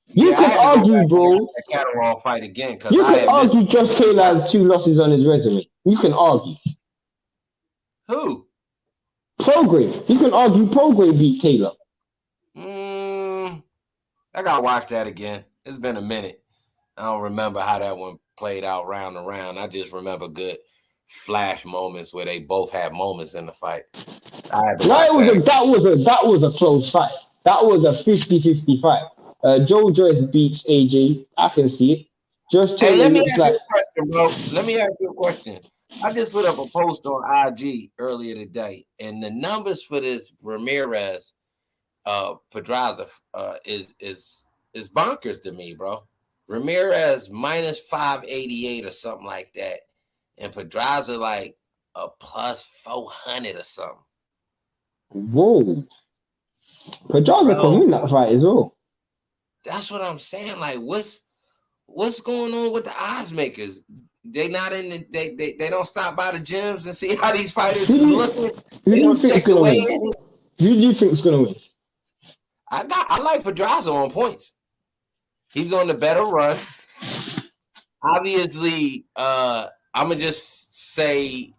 you can argue, bro. Catterall fight again because you can argue Josh Taylor has 2 losses on his resume. You can argue. Who? Prograde. You can argue Prograde beat Taylor. I gotta watch that again. It's been a minute. I don't remember how that one played out round and round. I just remember good flash moments where they both had moments in the fight. That was a close fight. That was a 50-50 fight. Joe Joyce beats AJ. I can see it. Just let me ask you a question, bro. Let me ask you a question. I just put up a post on IG earlier today, and the numbers for this Ramirez Pedraza is bonkers to me, bro. Ramirez minus 588 or something like that, and Pedraza like a plus 400 or something. Whoa, Pedraza can win that fight as well. That's what I'm saying. Like, what's going on with the odds makers? They not in the, they don't stop by the gyms and see how these fighters is looking. They don't check the way in. Who do you think's gonna win? I like Pedraza on points. He's on the better run. Obviously, I'm gonna just say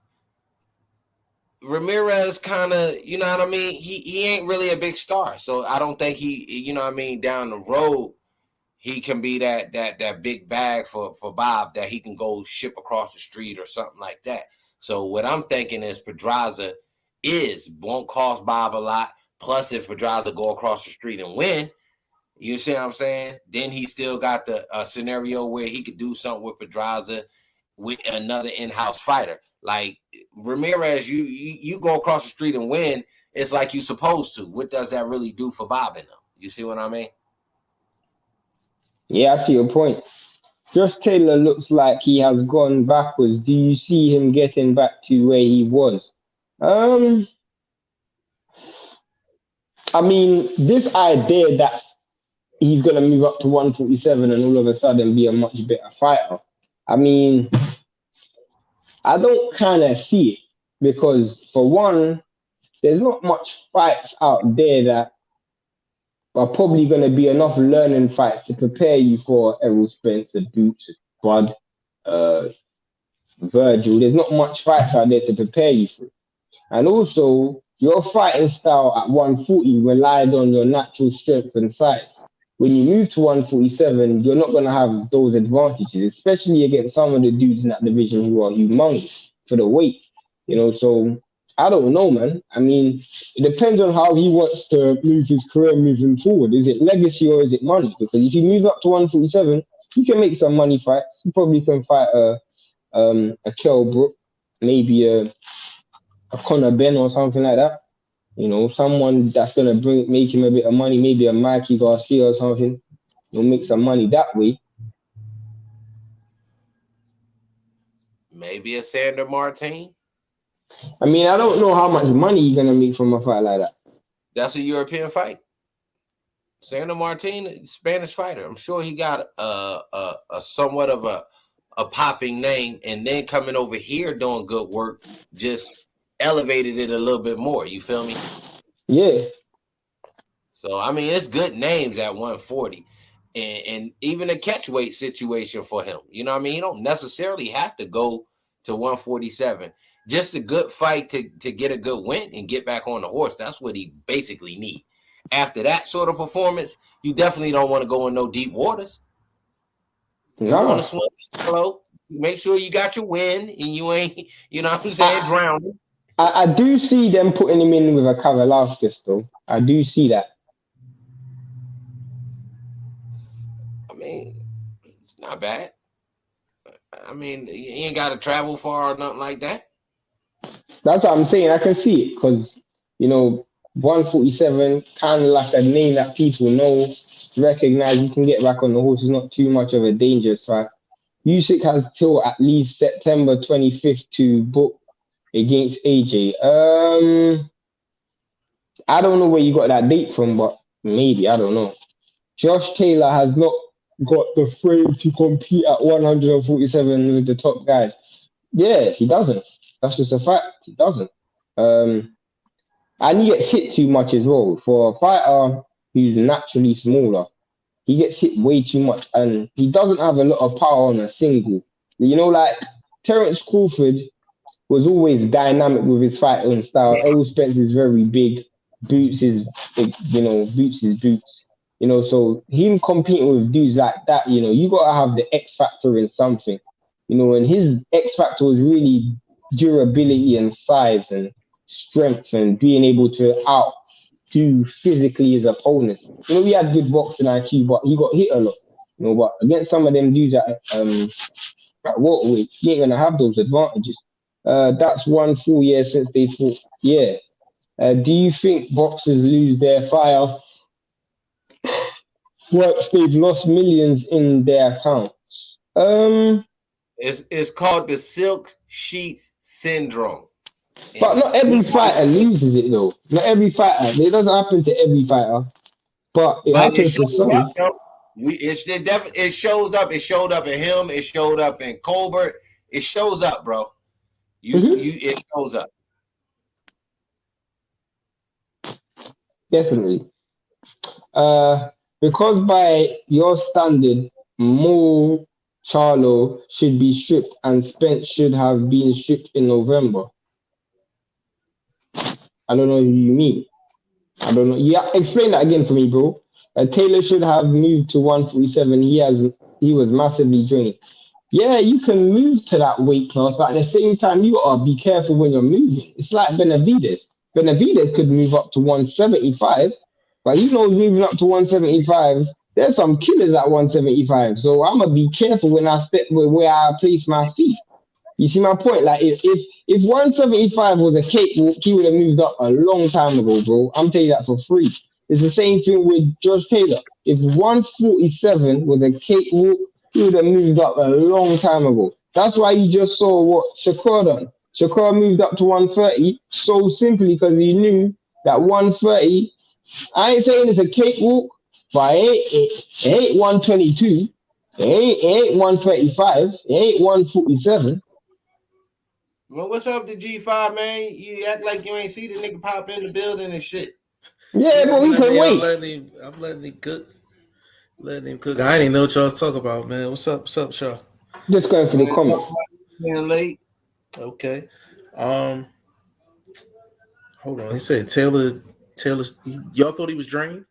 Ramirez kind of, you know what I mean? He ain't really a big star, so I don't think he, you know what I mean, down the road he can be that big bag for Bob that he can go ship across the street or something like that. So what I'm thinking is Pedraza won't cost Bob a lot. Plus, if Pedraza go across the street and win, you see what I'm saying? Then he still got the scenario where he could do something with Pedraza with another in-house fighter. Like Ramirez, you go across the street and win, it's like you supposed to. What does that really do for Bob and them? You see what I mean? Yeah, I see your point. Josh Taylor looks like he has gone backwards. Do you see him getting back to where he was? Um, I mean, this idea that he's gonna move up to 147 and all of a sudden be a much better fighter. I mean, I don't kind of see it because for one, there's not much fights out there that are probably going to be enough learning fights to prepare you for Errol Spence, Boots, Bud, uh, Virgil. There's not much fights out there to prepare you for. And also, your fighting style at 140 relied on your natural strength and size. When you move to 147, you're not going to have those advantages, especially against some of the dudes in that division who are humongous for the weight. So I don't know, man. I mean, it depends on how he wants to move his career moving forward. Is it legacy or is it money? Because if you move up to 147, you can make some money fights. You probably can fight a Kell Brook, maybe a Conor Ben or something like that. Someone that's gonna make him a bit of money, maybe a Mikey Garcia or something. You'll make some money that way. Maybe a Sander Martin. I mean, I don't know how much money you're gonna make from a fight like that. That's a European fight. Sander Martin, Spanish fighter. I'm sure he got a somewhat of a popping name, and then coming over here doing good work just elevated it a little bit more. You feel me? Yeah. So I mean, it's good names at 140, and even a catchweight situation for him. You know what I mean? He don't necessarily have to go to 147. Just a good fight to get a good win and get back on the horse. That's what he basically need. After that sort of performance, you definitely don't want to go in no deep waters. You want to swim shallow. Make sure you got your win and you ain't, you know what I'm saying, drowning. I do see them putting him in with a Kavalauskas, though. I do see that. I mean, it's not bad. I mean, he ain't got to travel far or nothing like that. That's what I'm saying. I can see it because, 147, kind of like a name that people know, recognize. You can get back on the horse. It's not too much of a dangerous fight. Usyk has till at least September 25th to book against AJ. I don't know where you got that date from, but maybe, I don't know. Josh Taylor has not got the frame to compete at 147 with the top guys. Yeah, he doesn't. That's just a fact. He doesn't. And he gets hit too much as well. For a fighter who's naturally smaller, he gets hit way too much, and he doesn't have a lot of power on a single. Like Terence Crawford was always dynamic with his fighting style. Errol Spence is very big. Boots is big, Boots is Boots. So him competing with dudes like that, you gotta have the X factor in something. And his X factor was really durability and size and strength and being able to outdo physically his opponents. He had good boxing IQ, but he got hit a lot. But against some of them dudes at welterweight, he ain't gonna have those advantages. That's 1 full year since they fought. Yeah. Do you think boxers lose their fire once they've lost millions in their accounts? It's called the silk sheets syndrome. But not every fighter loses it though. Not every fighter. It doesn't happen to every fighter, but it happens to some. It shows up. It showed up in him. It showed up in Colbert. It shows up, bro. It shows up. Definitely. Because by your standard, Mo Charlo should be stripped and Spence should have been stripped in November. I don't know who you mean. I don't know. Yeah, explain that again for me, bro. Taylor should have moved to 147. He was massively drained. Yeah, you can move to that weight class, but at the same time, you gotta be careful when you're moving. It's like Benavides. Benavides could move up to 175, but he knows moving up to 175. There's some killers at 175, so I'm gonna be careful when I step where I place my feet. You see my point? Like if 175 was a cakewalk, he would have moved up a long time ago, bro. I'm telling you that for free. It's the same thing with Josh Taylor. If 147 was a cakewalk, he would have moved up a long time ago. That's why you just saw what Shakur done. Shakur moved up to 130 so simply because he knew that 130. I ain't saying it's a cakewalk, but it ain't 122. It ain't 135. It ain't 147. Well, what's up to G5, man? You act like you ain't see the nigga pop in the building and shit. Yeah, but we can wait. I'm letting him cook. Letting him cook. I didn't even know what y'all was talking about, man. What's up? What's up, y'all? Just going for the comments. Being late. Okay. Hold on. He said Taylor. Y'all thought he was drained?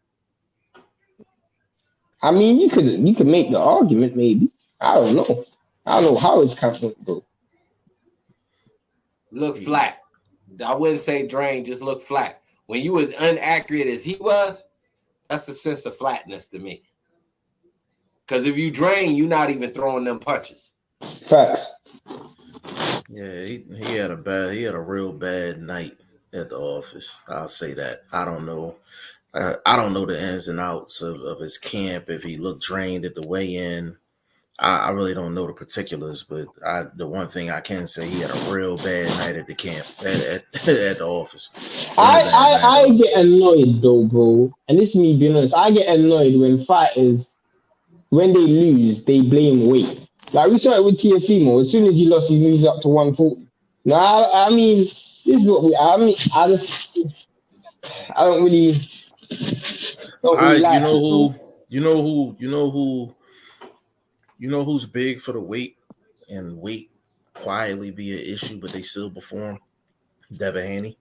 I mean, you could make the argument maybe. I don't know. I don't know how it's coming, bro. Look flat. I wouldn't say drained, just look flat. When you was inaccurate as he was, that's a sense of flatness to me. Because if you drain, you're not even throwing them punches. Facts. Yeah, he had a real bad night at the office. I'll say that. I don't know. I don't know the ins and outs of his camp. If he looked drained at the weigh-in, I really don't know the particulars. But the one thing I can say, he had a real bad night at the camp at the office. I get annoyed though, bro. And this is me being honest. I get annoyed when fighters, when they lose, they blame weight. Like we saw it with Tiafimo. As soon as he lost, he moves up to 140. Now, I mean, this is what we. I mean, I don't really like it. You know who's big for the weight and weight quietly be an issue, but they still perform? Devin Haney.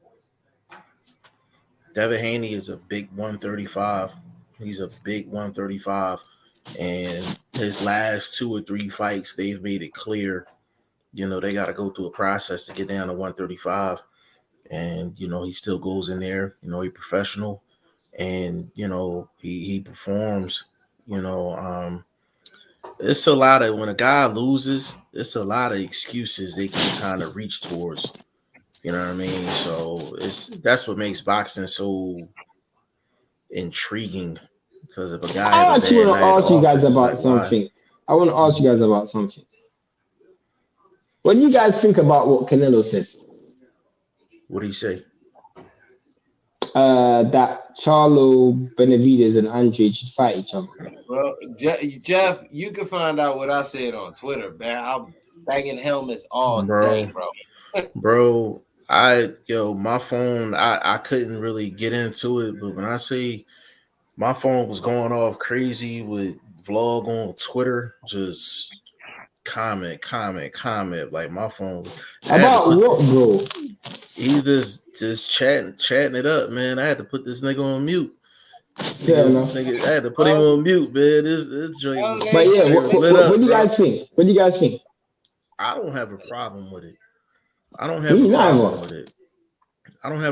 Devin Haney is a big 135. He's a big 135. And his last 2 or 3 fights, they've made it clear, they got to go through a process to get down to 135. And, he still goes in there, he's professional. And, he performs, it's a lot of, when a guy loses, it's a lot of excuses they can kind of reach towards. You know what I mean? So that's what makes boxing so intriguing. Because if a guy I have a actually bad want to night at the ask you guys office, it's about like, why? something. I want to ask you guys about something. What do you guys think about what Canelo said? What do you say? That Charlo, Benavides, and Andre should fight each other. Well, Jeff, you can find out what I said on Twitter, man. I'm banging helmets all day, bro. My phone, I couldn't really get into it, but when I say my phone was going off crazy with vlog on Twitter, just comment. Like my phone about what, bro? He just chatting it up, man. I had to put this nigga on mute. Nigga, I had to put him on mute, man. This joint was. But yeah, what do you guys think? What do you guys think? I don't have a problem with it. I don't have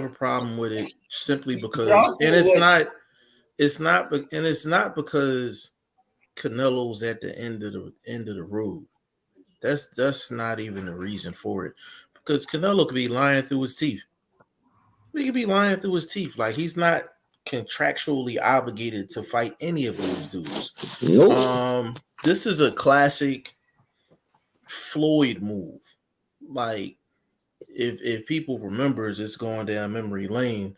a problem with it simply because, and it's not because Canelo's at the end of the road. That's not even the reason for it. Because Canelo could be lying through his teeth. He could be lying through his teeth. Like, he's not contractually obligated to fight any of those dudes. Nope. This is a classic Floyd move. Like, if people remembers, it's going down memory lane.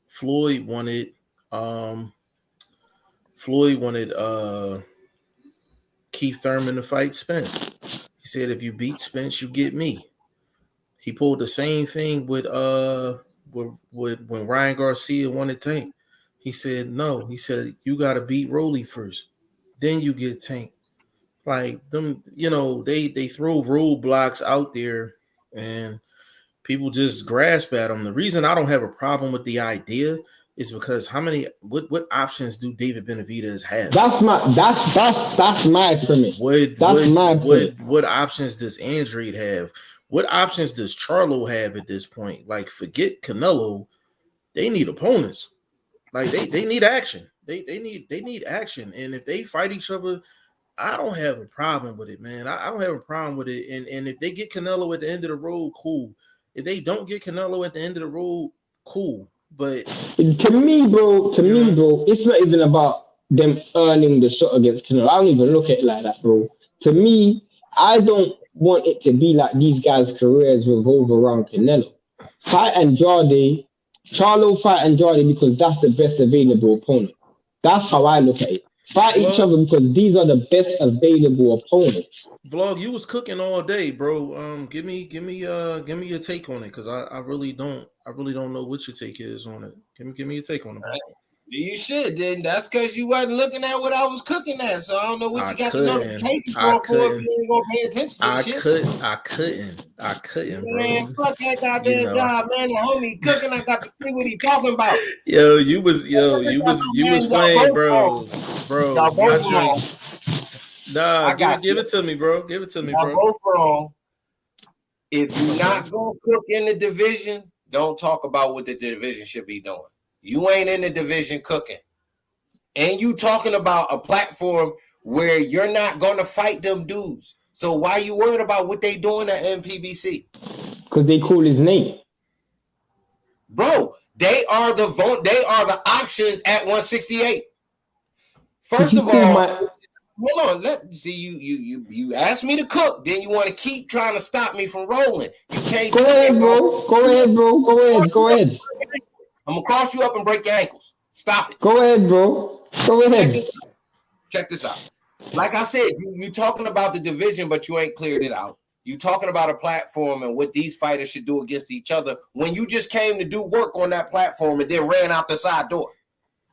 Floyd wanted Keith Thurman to fight Spence. He said, if you beat Spence, you get me. He pulled the same thing with when Ryan Garcia wanted Tank. He said no. He said you got to beat Rolly first, then you get Tank. Like them, they throw roadblocks out there, and People just grasp at them. The reason I don't have a problem with the idea is because what options do David Benavidez have? That's my premise. What options does Andrade have? What options does Charlo have at this point? Like, forget Canelo, they need opponents. Like they need action. They need action. And if they fight each other, I don't have a problem with it, man. I don't have a problem with it. And if they get Canelo at the end of the road, cool. If they don't get Canelo at the end of the road, cool. But to me, bro, it's not even about them earning the shot against Canelo. I don't even look at it like that, bro. To me, I don't want it to be like these guys' careers revolve around Canelo. Fight Andrade, Charlo fight Andrade because that's the best available opponent. That's how I look at it. Fight each other because these are the best available opponents. Vlog, you was cooking all day, bro. Give me your take on it, because I really don't know what your take is on it. Give me your take on it, bro. You should, then. That's because you wasn't looking at what I was cooking at, so I don't know what you got the notification for if you ain't gonna pay attention to shit. I couldn't, man, bro. Fuck that goddamn job, man. The homie cooking, I got to see what he talking about. You was playing, bro. Nah, give it to me, bro. Give it to me, bro. Both wrong. If you're not gonna cook in the division, don't talk about what the division should be doing. You ain't in the division cooking. And you talking about a platform where you're not gonna fight them dudes. So why you worried about what they doing at NPBC? Because they call his name. Bro, they are the options at 168. First of all, hold on. You asked me to cook, then you want to keep trying to stop me from rolling. You can't. Go ahead, bro. Go ahead. I'm gonna cross you up and break your ankles. Stop it. Go ahead, bro. Go ahead. Check this out. Like I said, you talking about the division, but you ain't cleared it out. You talking about a platform and what these fighters should do against each other when you just came to do work on that platform and then ran out the side door.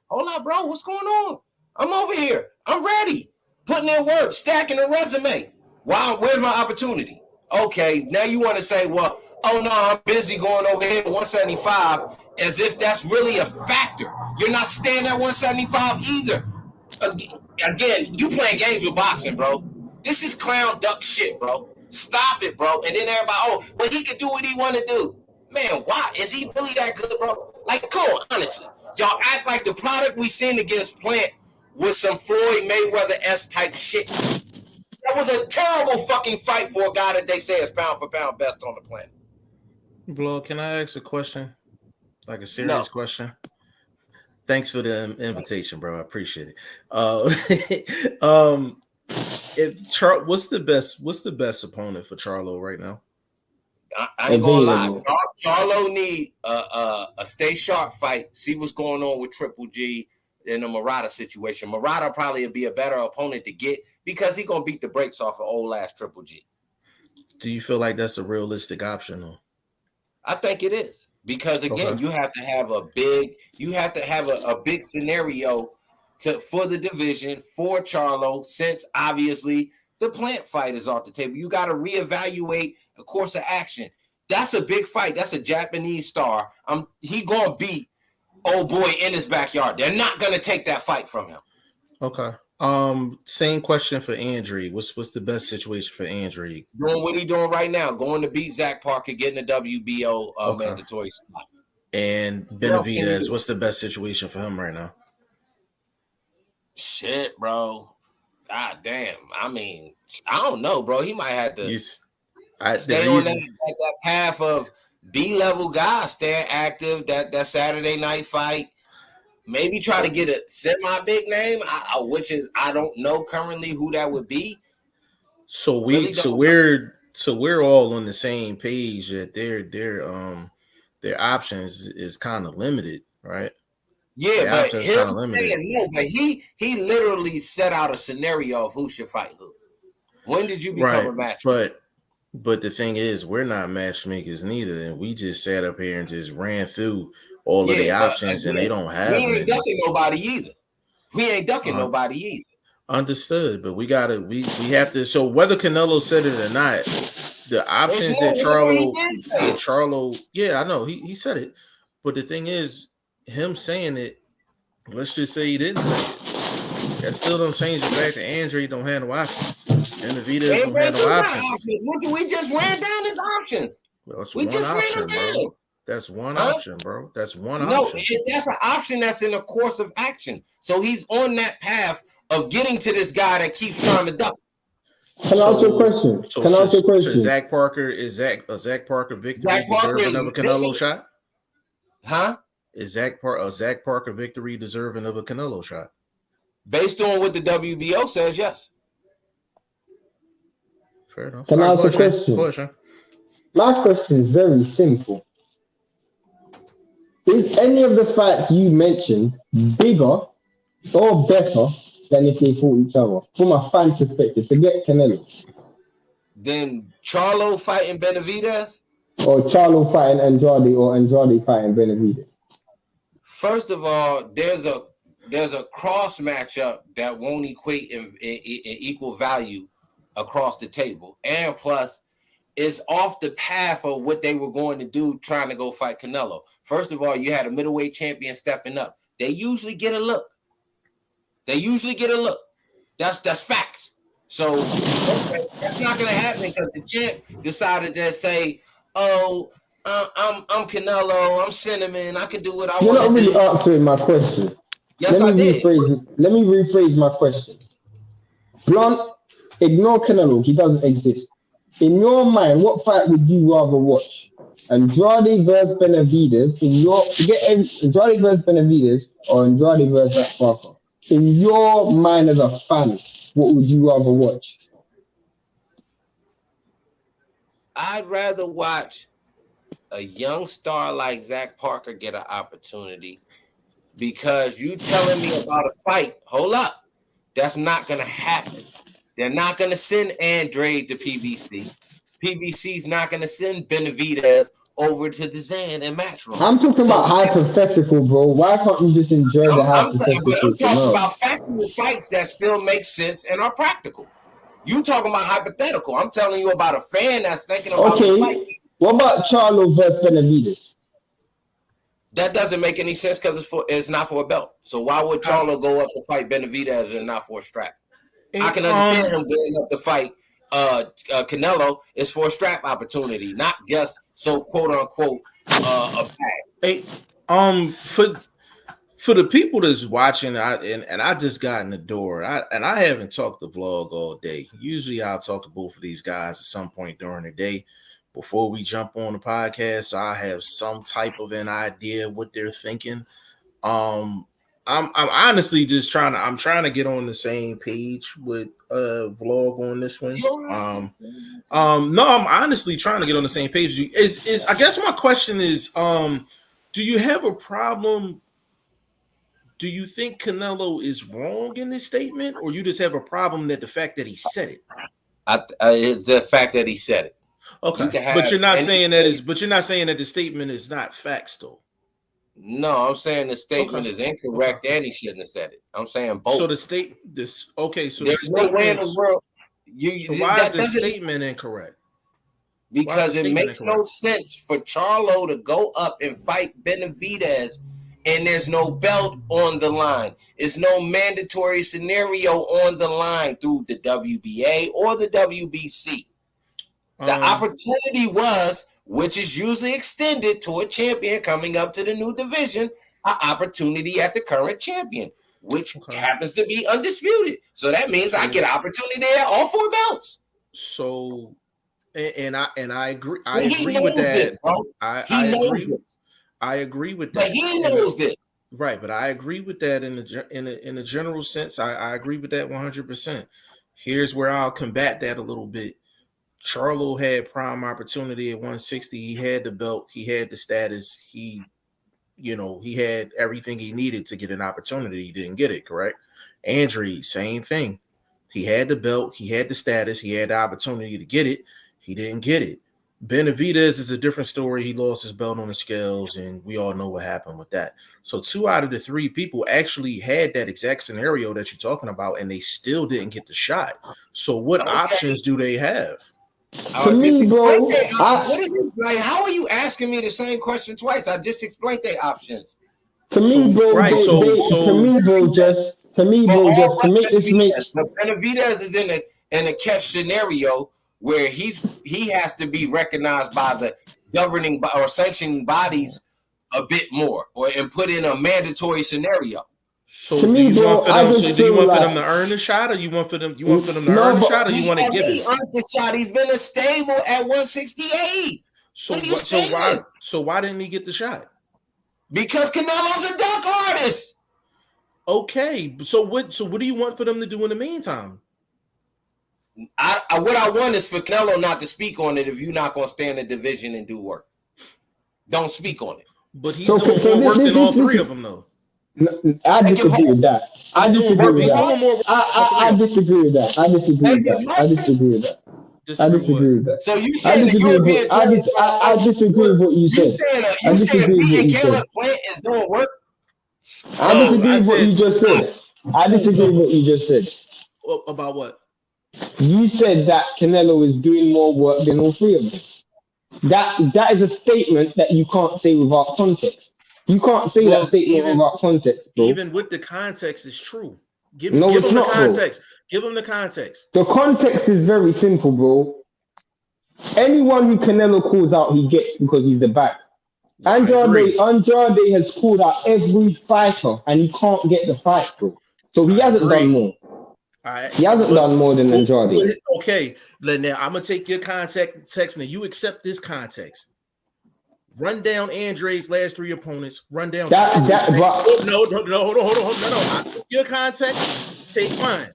Hold up, bro. What's going on? I'm over here. I'm ready. Putting in work, stacking a resume. Wow, where's my opportunity? Okay, now you want to say, well, oh no, I'm busy going over here at 175, as if that's really a factor. You're not staying at 175 either. Again, you playing games with boxing, bro. This is clown duck shit, bro. Stop it, bro. And then everybody, but he can do what he want to do. Man, why? Is he really that good, bro? Like, come on, honestly. Y'all act like the product we seen against Plant was some Floyd Mayweather-esque type shit. That was a terrible fucking fight for a guy that they say is pound for pound best on the planet. Vlog, can I ask a question? Like a serious question? Thanks for the invitation, bro. I appreciate it. What's the best opponent for Charlo right now? I ain't gonna lie. Charlo need a stay sharp fight. See what's going on with Triple G in the Murata situation. Murata probably would be a better opponent to get because he gonna beat the brakes off of old ass Triple G. Do you feel like that's a realistic option, though? I think it is because again, you have to have a big scenario for the division for Charlo, since obviously the Plant fight is off the table. You got to reevaluate a course of action. That's a big fight. That's a Japanese star. He gonna beat old boy in his backyard. They're not gonna take that fight from him. Okay. Same question for Andre. What's the best situation for Andre? Doing what he doing right now, going to beat Zach Parker, getting a WBO mandatory spot. And Benavidez, what's the best situation for him right now? Shit, bro. God damn. I mean, I don't know, bro. He might have to stay on that path of B-level guys, staying active, that Saturday night fight. Maybe try to get a semi-big name, which is I don't know currently who that would be. So we're all on the same page that their options is kind of limited, right? Yeah, but he literally set out a scenario of who should fight who. When did you become a matchmaker? But the thing is, we're not matchmakers neither, and we just sat up here and just ran through all of the options, and they don't have. We ain't ducking nobody either. Understood, but we have to. So whether Canelo said it or not, the options that Charlo, yeah, I know he said it, but the thing is, him saying it, let's just say he didn't say it. That still don't change the fact that Andre don't have no options. Benavidez don't have no options. We just ran down his options. Well, that's one option, bro. That's one option, bro. That's one option. No, that's an option that's in the course of action. So he's on that path of getting to this guy that keeps trying to duck. Can I ask you a question? So Zach Parker Victory deserving of a Canelo shot? Huh? Is Zach Parker victory deserving of a Canelo shot? Based on what the WBO says, yes. Fair enough. Can I ask a question? My question is very simple. Is any of the fights you mentioned bigger or better than if they fought each other? From a fan perspective, forget Canelo. Then Charlo fighting Benavidez? Or Charlo fighting Andrade or Andrade fighting Benavidez? First of all, there's a cross matchup that won't equate in equal value across the table. And plus, it's off the path of what they were going to do trying to go fight Canelo. First of all, you had a middleweight champion stepping up. They usually get a look. That's facts. So that's not going to happen because the champ decided to say, "Oh, I'm Canelo. I'm Cinnamon. I can do what I want to do." You're not really answering my question. Yes, I did. Let me rephrase my question. Blunt, ignore Canelo. He doesn't exist. In your mind, what fight would you rather watch? Andrade versus Benavidez. Andrade versus Benavidez or Andrade versus Zach Parker. In your mind as a fan, what would you rather watch? I'd rather watch a young star like Zach Parker get an opportunity because you telling me about a fight. Hold up. That's not going to happen. They're not going to send Andrade to PBC. PBC's not going to send Benavidez over to the Zan and Matchroom. I'm talking about hypothetical, bro. Why can't you just enjoy the hypothetical? I'm talking about factual fights that still make sense and are practical. You talking about hypothetical. I'm telling you about a fan that's thinking about the fight. What about Charlo versus Benavidez? That doesn't make any sense because it's not for a belt. So why would Charlo go up to fight Benavidez and not for a strap? I can understand him going up to fight Canelo is for a strap opportunity, not just so quote unquote a bag. Hey, for the people that's watching, I just got in the door. I haven't talked to Vlog all day. Usually I'll talk to both of these guys at some point during the day before we jump on the podcast, so I have some type of an idea what they're thinking. I'm honestly just trying to get on the same page with Vlog on this one. No, I'm honestly trying to get on the same page. Is I guess my question is, do you have a problem? Do you think Canelo is wrong in this statement, or you just have a problem that the fact that he said it? It's the fact that he said it. Okay, but you're not saying that But you're not saying that the statement is not facts, though. No, I'm saying the statement is incorrect, and he shouldn't have said it. I'm saying both. So the So there's no way in the world. Why is the statement incorrect? Because it makes no sense for Charlo to go up and fight Benavidez, and there's no belt on the line. It's no mandatory scenario on the line through the WBA or the WBC. The opportunity was, which is usually extended to a champion coming up to the new division, an opportunity at the current champion, which happens to be undisputed. So that means I get an opportunity at all four belts. So, and I agree. I agree with that. I agree with that. But he knows this. Right, but I agree with that in a general sense. I agree with that 100%. Here's where I'll combat that a little bit. Charlo had prime opportunity at 160. He had the belt. He had the status. He had everything he needed to get an opportunity. He didn't get it, correct? Andre, same thing. He had the belt. He had the status. He had the opportunity to get it. He didn't get it. Benavidez is a different story. He lost his belt on the scales, and we all know what happened with that. So 2 out of the 3 people actually had that exact scenario that you're talking about, and they still didn't get the shot. So what options do they have? To me, bro, what is it? Like, how are you asking me the same question twice? I just explained their options. To me, bro, right, to me, bro, to make this make sense. Benavidez is in a catch scenario where he has to be recognized by the governing or sanctioning bodies a bit more, and put in a mandatory scenario. So do you want for them? So do you want for them to earn the shot, or you want for them? You want for them to earn the shot, or you want to give it? He earned the shot. He's been a stable at 168. So why didn't he get the shot? Because Canelo's a dunk artist. Okay, so what do you want for them to do in the meantime? What I want is for Canelo not to speak on it if you're not going to stay in the division and do work. Don't speak on it. But he's doing more work than all three of them, though. No, I disagree with that. I disagree with that. I disagree with that. I disagree with that. I disagree with that. I disagree with that. So you saying the European I disagree with what you said. You saying B and Caleb Plant is doing work? I disagree with what you just said. I disagree with what you just said. About what? You said that Canelo is doing more work than all three of them. That is a statement that you can't say without context. You can't say that statement without context, bro. Even with the context, it's true. Give them the context. Bro. Give them the context. The context is very simple, bro. Anyone who Canelo calls out, he gets because he's the back. Andrade has called out every fighter, and he can't get the fight, bro. So he hasn't done more. He hasn't done more than Andrade. Okay, now I'm gonna take your context, and you accept this context. Run down Andrade's last three opponents. Run down. No. Hold on. Your context. Take mine.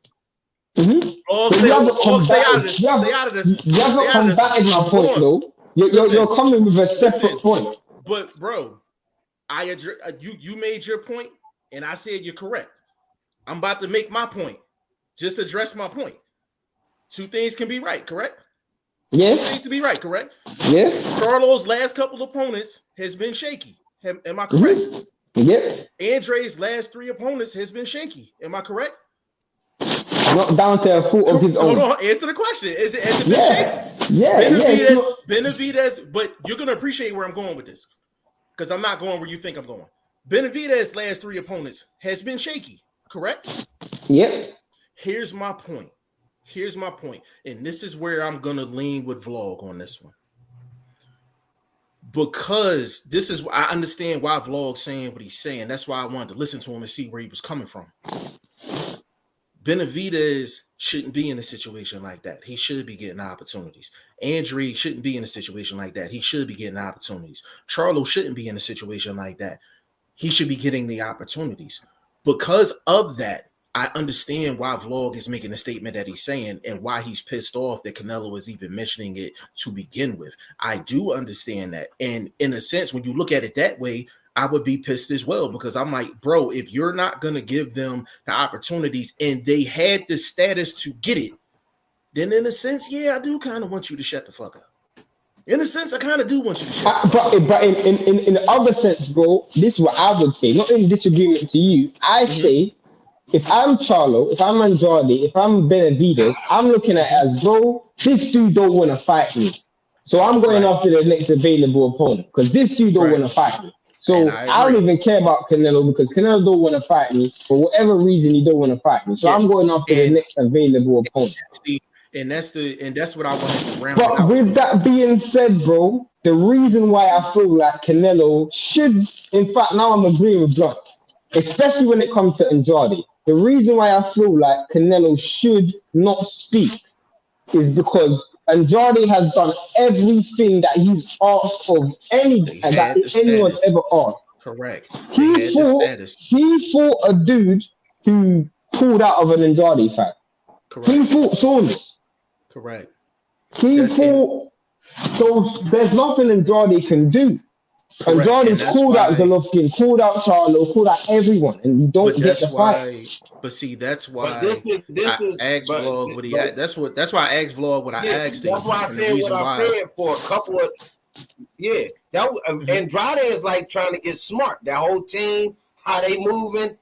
Mm-hmm. Stay out of this. Stay out of this. You haven't combated my point, though. You're coming with a separate point. But bro, you made your point, and I said you're correct. I'm about to make my point. Just address my point. Two things can be right, correct? Yeah. 2 things to be right, correct? Yeah. Charlo's last couple opponents has been shaky. Am I correct? Mm-hmm. Yeah. Andre's last 3 opponents has been shaky. Am I correct? Not down to a fault of his own. Hold on, answer the question. Has it been shaky? Yeah. Benavidez, but you're gonna appreciate where I'm going with this. Because I'm not going where you think I'm going. Benavidez's last 3 opponents has been shaky, correct? Yep. Here's my point. And this is where I'm going to lean with Vlog on this one. Because this is, I understand why Vlog's saying what he's saying. That's why I wanted to listen to him and see where he was coming from. Benavidez shouldn't be in a situation like that. He should be getting opportunities. Andre shouldn't be in a situation like that. He should be getting opportunities. Charlo shouldn't be in a situation like that. He should be getting the opportunities. Because of that, I understand why Vlog is making the statement that he's saying and why he's pissed off that Canelo is even mentioning it to begin with. I do understand that. And in a sense, when you look at it that way, I would be pissed as well, because I'm like, bro, if you're not going to give them the opportunities and they had the status to get it, then in a sense, yeah, I do kind of want you to shut the fuck up. In a sense, I kind of do want you to shut the fuck up. But in the other sense, bro, this is what I would say, not in disagreement to you. I say, if I'm Charlo, if I'm Andrade, if I'm Benavidez, I'm looking at it as, bro, this dude don't want to fight me. So I'm going after the next available opponent, because this dude don't want to fight me. So I don't even care about Canelo, because Canelo don't want to fight me. For whatever reason, he don't want to fight me. So I'm going after the next available opponent. And that's what I wanted to round out. But with that being said, bro, the reason why I feel like Canelo should, in fact, now I'm agreeing with Blunt, especially when it comes to Andrade. The reason why I feel like Canelo should not speak is because Andrade has done everything that he's asked of anyone's ever asked. Correct. He fought a dude who pulled out of an Andrade fight. Correct. He fought Saunders. Correct. There's nothing Andrade can do. Andrade's called out Golovkin, called out Charlo, called out everyone, and you don't get the fight. But see, that's why I asked Vlog what he asked. That's why I asked Vlog what I asked him. That's why I said what I said for a couple of Andrade is like trying to get smart. That whole team, how they moving.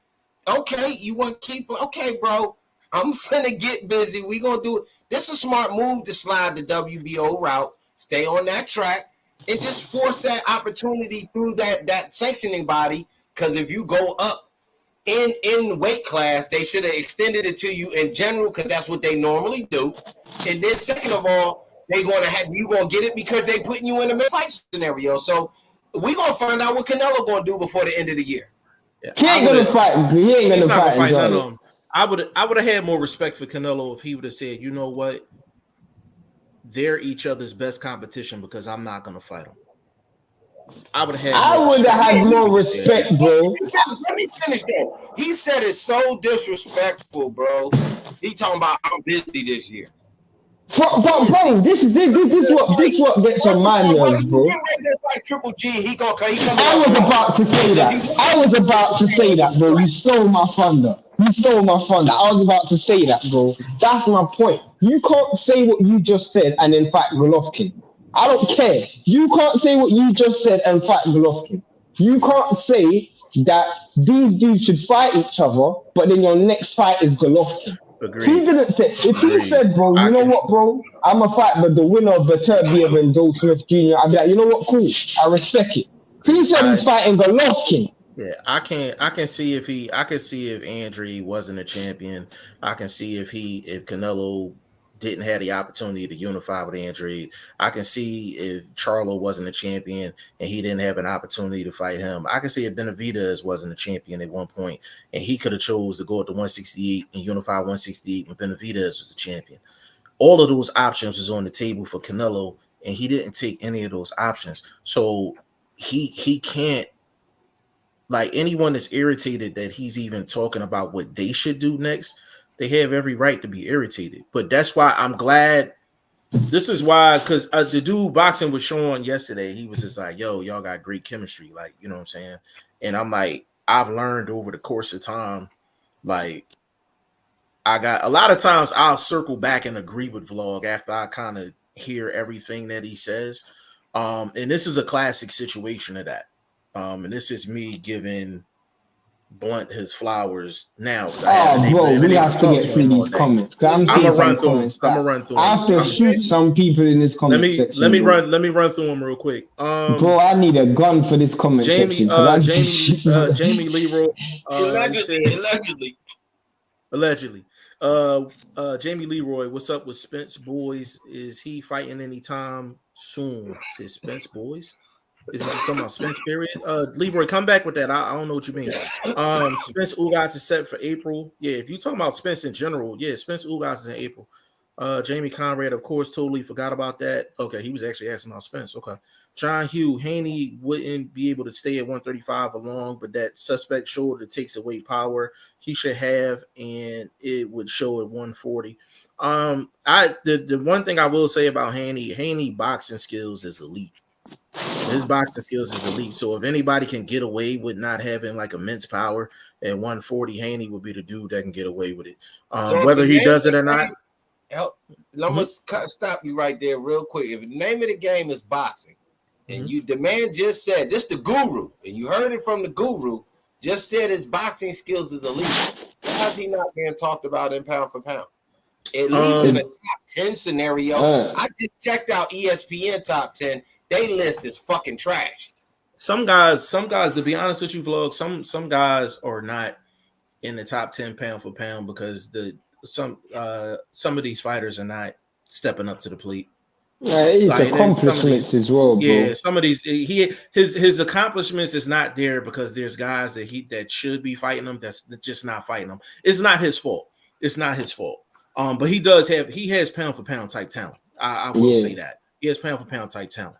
Okay, you want to keep okay, bro. I'm finna get busy. We gonna do it. This is a smart move to slide the WBO route, stay on that track, and just force that opportunity through that sanctioning body. Because if you go up in weight class, they should have extended it to you in general, because that's what they normally do. And then second of all, you gonna get it because they putting you in a fight scenario. So we gonna find out what Canelo gonna do before the end of the year. Yeah, he ain't gonna fight. He ain't He's gonna not gonna fight none Andrade. of them. I would have had more respect for Canelo if he would have said, you know what, they're each other's best competition because I'm not gonna fight them. I would have had more respect, bro. Let me finish that. He said it's so disrespectful, bro. He talking about I'm busy this year. Bro, this what gets on my nerves, bro. Like Triple G, he come. I was about to say that, bro. You stole my thunder. I was about to say that, bro. That's my point. You can't say what you just said and then fight Golovkin. I don't care. You can't say what you just said and fight Golovkin. You can't say that these dudes should fight each other, but then your next fight is Golovkin. Agreed. He didn't say. If he said, bro, you know what, bro? I'm a fight, but the winner of Beterbiev and Joe Smith Jr. I'd be like, you know what, cool. I respect it. He said he's fighting Golovkin. Yeah, I can see if Andre wasn't a champion. I can see if Canelo didn't have the opportunity to unify with Andre. I can see if Charlo wasn't a champion and he didn't have an opportunity to fight him. I can see if Benavidez wasn't a champion at one point and he could have chose to go up to 168 and unify 168 when Benavidez was a champion. All of those options was on the table for Canelo, and he didn't take any of those options. So he can't, like, anyone that's irritated that he's even talking about what they should do next, they have every right to be irritated. But that's why I'm glad. This is why, because the dude boxing with Sean yesterday, he was just like, yo, y'all got great chemistry. Like, you know what I'm saying? And I'm like, I've learned over the course of time, like, I got a lot of times I'll circle back and agree with Vlog after I kind of hear everything that he says. And this is a classic situation of that. And this is me giving Blunt his flowers now. Bro, we have to get through these comments. I'm gonna run through them. I have to shoot some people in this comment section. Let me run through them real quick. Bro, I need a gun for this comment section. Jamie Leroy. Allegedly. Jamie Leroy, what's up with Spence boys? Is he fighting anytime soon? Says Spence boys. Is he talking about Spence period? Leroy, come back with that. I don't know what you mean. Spence Ugas is set for April. Yeah, if you're talking about Spence in general, yeah, Spence Ugas is in April. Jamie Conrad, of course, totally forgot about that. Okay, he was actually asking about Spence. Okay. John Hugh, Haney wouldn't be able to stay at 135 along, but that suspect shoulder takes away power he should have, and it would show at 140. The one thing I will say about Haney boxing skills is elite. His boxing skills is elite. So if anybody can get away with not having like immense power at 140, Haney would be the dude that can get away with it. Whether he does it or not. I'm gonna stop you right there real quick. If the name of the game is boxing, and the man just said this, the guru, and you heard it from the guru, just said his boxing skills is elite. Why is he not being talked about in pound for pound? At least in a top 10 scenario. I just checked out ESPN top 10. They list is fucking trash. Some guys, to be honest with you, Vlog, some guys are not in the top 10 pound for pound because some of these fighters are not stepping up to the plate. Yeah, his accomplishments as well, bro. Yeah, some of these his accomplishments is not there because there's guys that should be fighting him that's just not fighting him. It's not his fault. It's not his fault. But he has pound for pound type talent. I will say that. He has pound for pound type talent.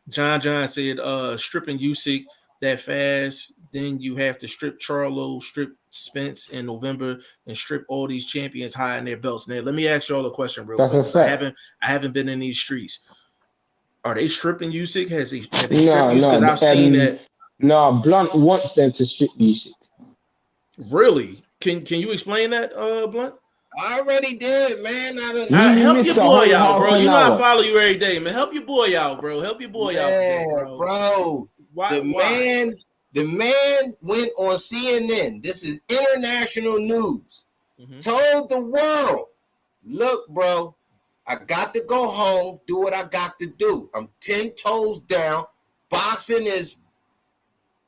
John said stripping Usyk that fast, then you have to strip Charlo, strip Spence in November, and strip all these champions high in their belts. Now, let me ask you all a question real quick. I haven't been in these streets. Are they stripping Usyk? Have they stripped Usyk? Because I've seen that. No, Blunt wants them to strip Usyk. Really? Can you explain that, Blunt? I already did, man. Help your boy out, bro. You know I follow you every day, man. Help your boy out, bro. Help your boy out, today, bro. The man went on CNN. This is international news. Told the world, look, bro, I got to go home, do what I got to do. I'm 10 toes down. Boxing is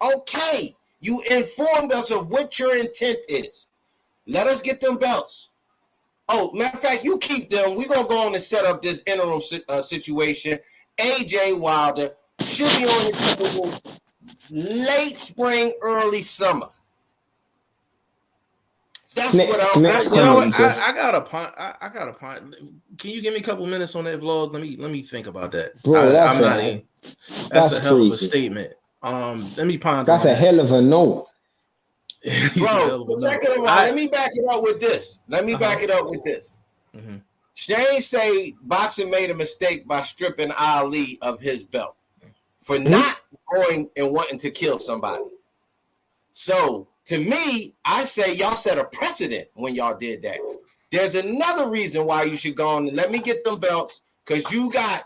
okay. You informed us of what your intent is. Let us get them belts. Oh, matter of fact, you keep them. We're going to go on and set up this interim situation. AJ Wilder should be on the table late spring, early summer. That's what I'm. You know what? I got a point. I got a point. Can you give me a couple minutes on that vlog? Let me think about that. Bro, that's a hell of a statement. Let me ponder. That's a hell of a note. Bro, let me back it up with this. Mm-hmm. Shane say boxing made a mistake by stripping Ali of his belt for not going and wanting to kill somebody. So to me, I say y'all set a precedent when y'all did that. There's another reason why you should go on and let me get them belts, because you got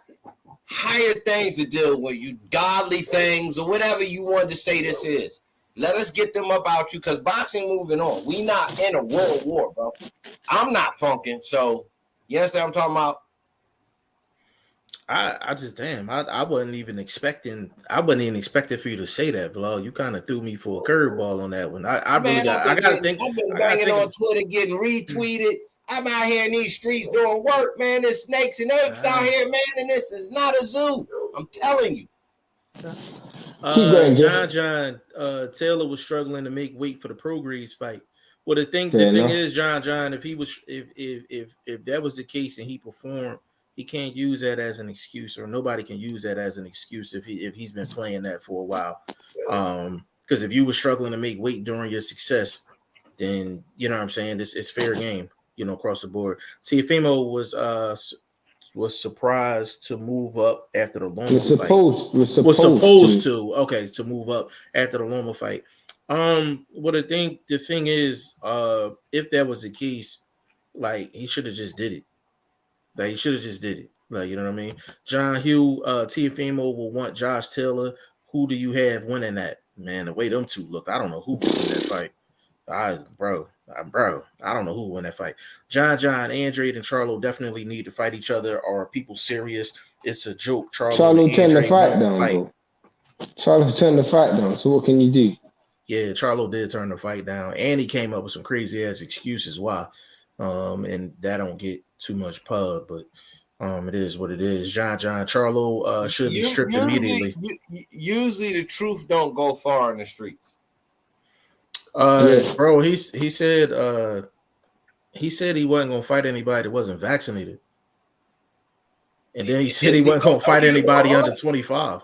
higher things to deal with, you godly things or whatever you wanted to say this is. Let us get them up out you, because boxing moving on. We not in a world war, bro. I'm not funking, so you understand what I'm talking about? I just I wasn't even expecting for you to say that, vlog. You kind of threw me for a curveball on that one. I've been banging on Twitter, getting retweeted. I'm out here in these streets doing work, man. There's snakes and apes out here, man, and this is not a zoo. I'm telling you. John Taylor was struggling to make weight for the Prograis fight. Well, the thing is, John, if that was the case and he performed, he can't use that as an excuse, or nobody can use that as an excuse if he's been playing that for a while. Because if you were struggling to make weight during your success, then you know what I'm saying. It's fair game, you know, across the board. Teofimo was surprised to move up after the Loma fight. Was supposed to to move up after the Loma fight. What I think the thing is, if that was the case, like he should have just did it. Like he should have just did it. Like, you know what I mean? John Hugh, Teofimo will want Josh Taylor. Who do you have winning that? Man, the way them two look, I don't know who will win that fight. Bro, I don't know who will win that fight. John, Andrade, and Charlo definitely need to fight each other. Are people serious? It's a joke. Charlo turned the fight down, bro. Charlo turned the fight down. So what can you do? Yeah, Charlo did turn the fight down, and he came up with some crazy ass excuses why. And that don't get too much pub, but it is what it is. John Charlo should be stripped immediately. Usually the truth don't go far in the streets. Bro, he said he wasn't gonna fight anybody that wasn't vaccinated, and then he said he wasn't gonna fight anybody under 25.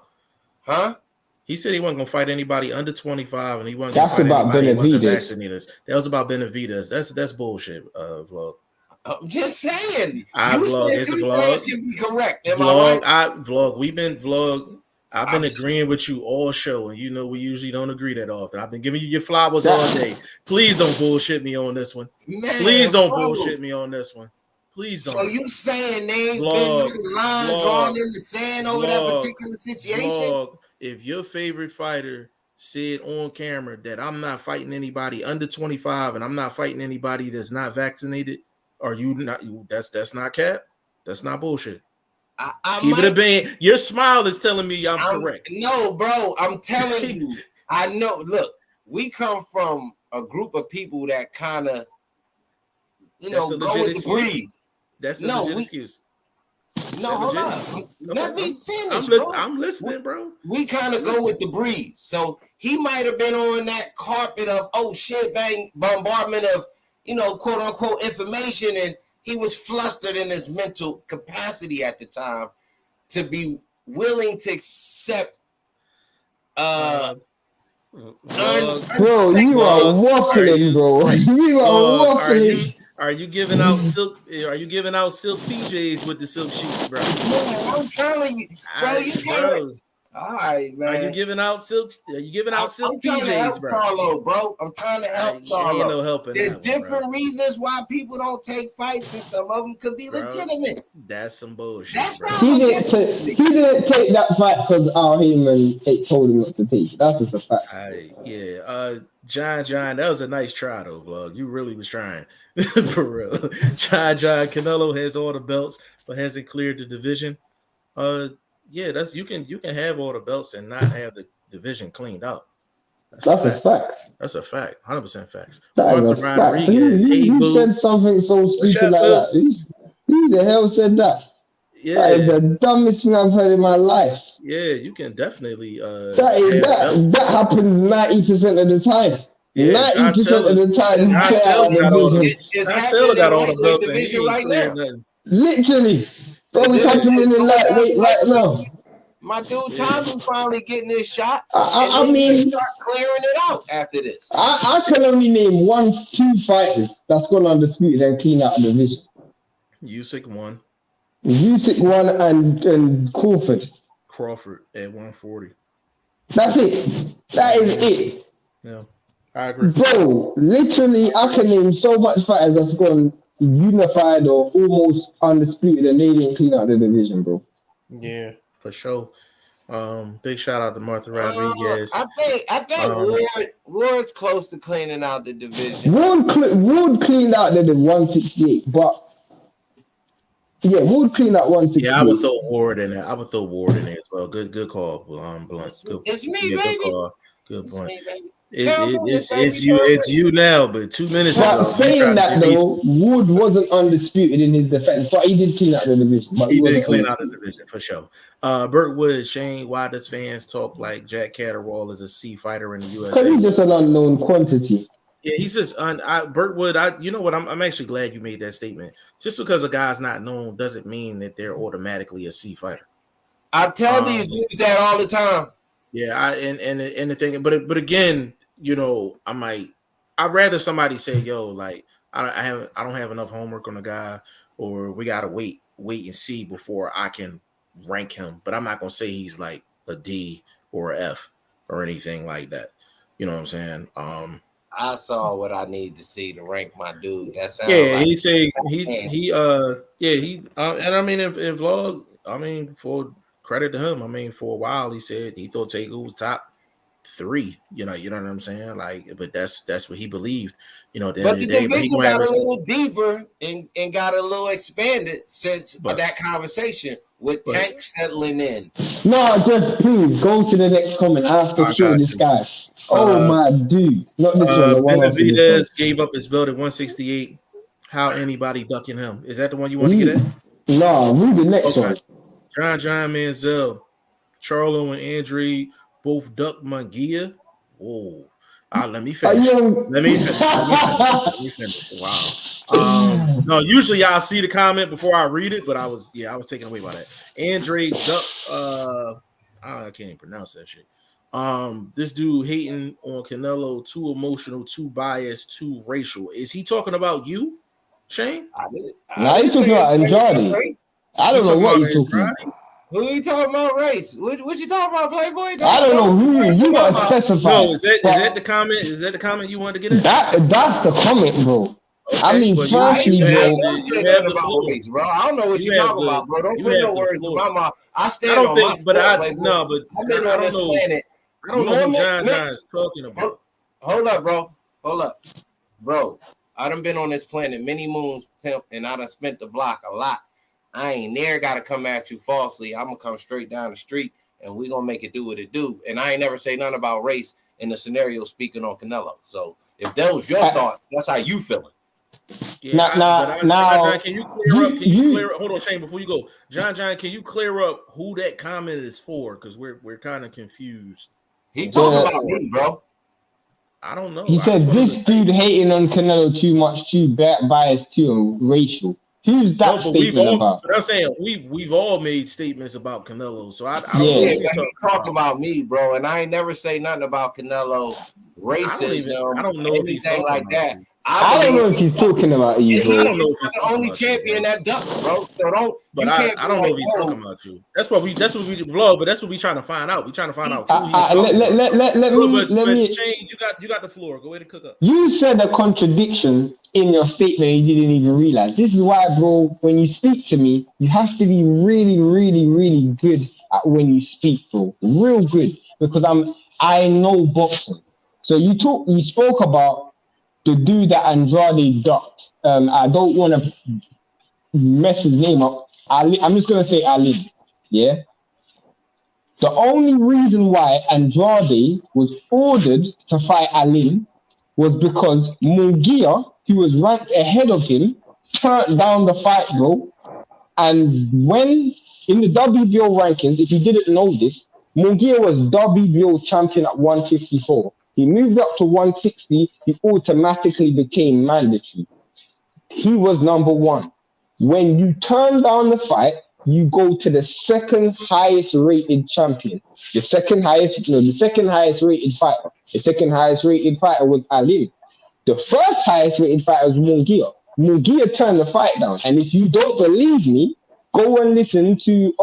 Huh? He said he wasn't gonna fight anybody under 25, and he wasn't gonna fight anybody that wasn't vaccinated. That was about Benavidez. That's bullshit, vlog. I'm just saying. You said two things can be correct. Am I right? I've been agreeing with you all show, and you know we usually don't agree that often. I've been giving you your flowers all day. Please don't bullshit me on this one. Please don't bullshit me on this one. Please don't. So you saying they ain't been the line drawn in the sand over that particular situation? If your favorite fighter said on camera that I'm not fighting anybody under 25 and I'm not fighting anybody that's not vaccinated, are you not? That's not cap. That's not bullshit. Keep it a band. Your smile is telling me I'm correct. No, bro, I'm telling you. I know. Look, we come from a group of people that kind of, go with the breeze. That's a legit excuse. No, hold on. Let me finish. I'm listening, bro. We kind of go with the breeze. So he might have been on that carpet of bombardment of, quote unquote information, and he was flustered in his mental capacity at the time to be willing to accept. Bro, you are waffling, bro. You are waffling. Are you giving out silk? Are you giving out silk PJs with the silk sheets, bro? Man, I'm telling you, bro. All right, man. Are you giving out silk? Are you giving out silk I'm trying to PJs, help bro? Charlo, bro. I'm trying to help Charlo. Ain't no helping There's that different one, reasons why people don't take fights, and some of them could be legitimate. That's some bullshit. That sounds He legitimate. didn't take that fight because Al Heyman told him not to take it. That's just a fact. John, that was a nice try though, vlog. You really was trying for real. John, Canelo has all the belts, but hasn't cleared the division. That's you can have all the belts and not have the division cleaned out. That's a fact. That's a fact. 100% facts. Arthur Rodriguez. Who said something so stupid like that? Who the hell said that? Yeah, that is the dumbest thing I've heard in my life. Yeah, you can definitely. That happens 90% of the time. 90% of the time, John Taylor got all the belts in division right now. Literally, bro, it's happening in lightweight right now. My dude Tommy finally getting his shot. I mean, start clearing it out after this. I can only name 1-2 fighters that's gone undisputed and clean out the division. Usyk won. And Crawford at 140. That's it. That is it. Yeah, I agree. Bro, literally, I can name so much fighters that's gone unified or almost undisputed and they didn't clean out the division, bro. Yeah, for sure. Big shout out to Martha Rodriguez. I think Ward's close to cleaning out the division. Ward cleaned out the 168, but yeah, Ward cleaned out 168. Yeah, I would throw Ward in there. as well. Good call, Blunt. It's me, baby. Good point. It's you now, but 2 minutes ago. Saying that though, Wood wasn't undisputed in his defense, but he did clean out the division. He did clean out the division for sure. Burt Wood, Shane, why does fans talk like Jack Catterwall is a C fighter in the USA? Because he's just an unknown quantity. Yeah, he's just Burt Wood. You know what? I'm actually glad you made that statement. Just because a guy's not known doesn't mean that they're automatically a C fighter. I tell these dudes that all the time. Yeah, and the thing, but again, you know, I'd rather somebody say, "Yo, like I don't have enough homework on the guy," or we gotta wait and see before I can rank him. But I'm not gonna say he's like a D or a F or anything like that. You know what I'm saying? I saw what I need to see to rank my dude. That sounds and I mean in vlog, I mean for credit to him, I mean for a while he said he thought Taker was top 3. You know what I'm saying? Like, but that's what he believed. You know, at the end of the day, but he got a little deeper and got a little expanded since that conversation with Tank settling in. No, just please go to the next comment. I have to show this guy. Oh my dude, not this one. Benavidez gave up his belt at 168. How anybody ducking him? Is that the one you want to get at? No, read the next one. John Manziel, Charlo and Andre both duck Munguia. Whoa. Let me finish. Let me finish. Wow. No, usually I'll see the comment before I read it, but I was taken away by that. Andre duck. I can't even pronounce that shit. This dude hating on Canelo, too emotional, too biased, too racial. Is he talking about you, Shane? I he's talking about Andrade. I don't know what he's talking about. Who you talking about race? What you talking about, Playboy? I don't know who you got to specify. No, is that the comment? Is that the comment you wanted to get at? That's the comment, bro. Okay, I mean, firstly, bro, I don't know what you're talking about, bro. Don't put no words in my mouth. I stand on my but I've been on this planet. I don't know what John is talking about. Hold up, bro. I done been on this planet many moons, pimp, and I done spent the block a lot. I ain't never got to come at you falsely. I'm going to come straight down the street, and we going to make it do what it do. And I ain't never say nothing about race in the scenario speaking on Canelo. So if those your thoughts, that's how you feeling. Yeah, John, can you clear up? Can you clear up? Hold on, Shane, before you go. John, can you clear up who that comment is for? Because we're kind of confused. He talking about me, bro. I don't know. He said this dude hating on Canelo too much, too biased, too racial. Who's that statement about? But I'm saying we've all made statements about Canelo, so I don't know. He talk about me, bro, and I ain't never say nothing about Canelo, racism, I don't know anything like that. I don't know if he's talking about you, bro. He's the only champion that ducks, bro. So don't. But I don't know if he's talking about you. That's what we vlog, but that's what we trying to find out. We trying to find out who he's talking about. Let me change. You got the floor. Go ahead and cook up. You said a contradiction in your statement you didn't even realize. This is why, bro, when you speak to me, you have to be really, really, really good at when you speak, bro. Real good. Because I know boxing. So you spoke about the dude that Andrade ducked. I don't want to mess his name up. I'm just gonna say Ali. Yeah. The only reason why Andrade was ordered to fight Ali was because Munguia, who was ranked ahead of him, turned down the fight, bro. And when in the WBO rankings, if you didn't know this, Munguia was WBO champion at 154. He moved up to 160. He automatically became mandatory. He was number one. When you turn down the fight, you go to the second highest rated champion. The second highest rated fighter. The second highest rated fighter was Ali. The first highest rated fighter was Munguia. Munguia turned the fight down. And if you don't believe me, go and listen to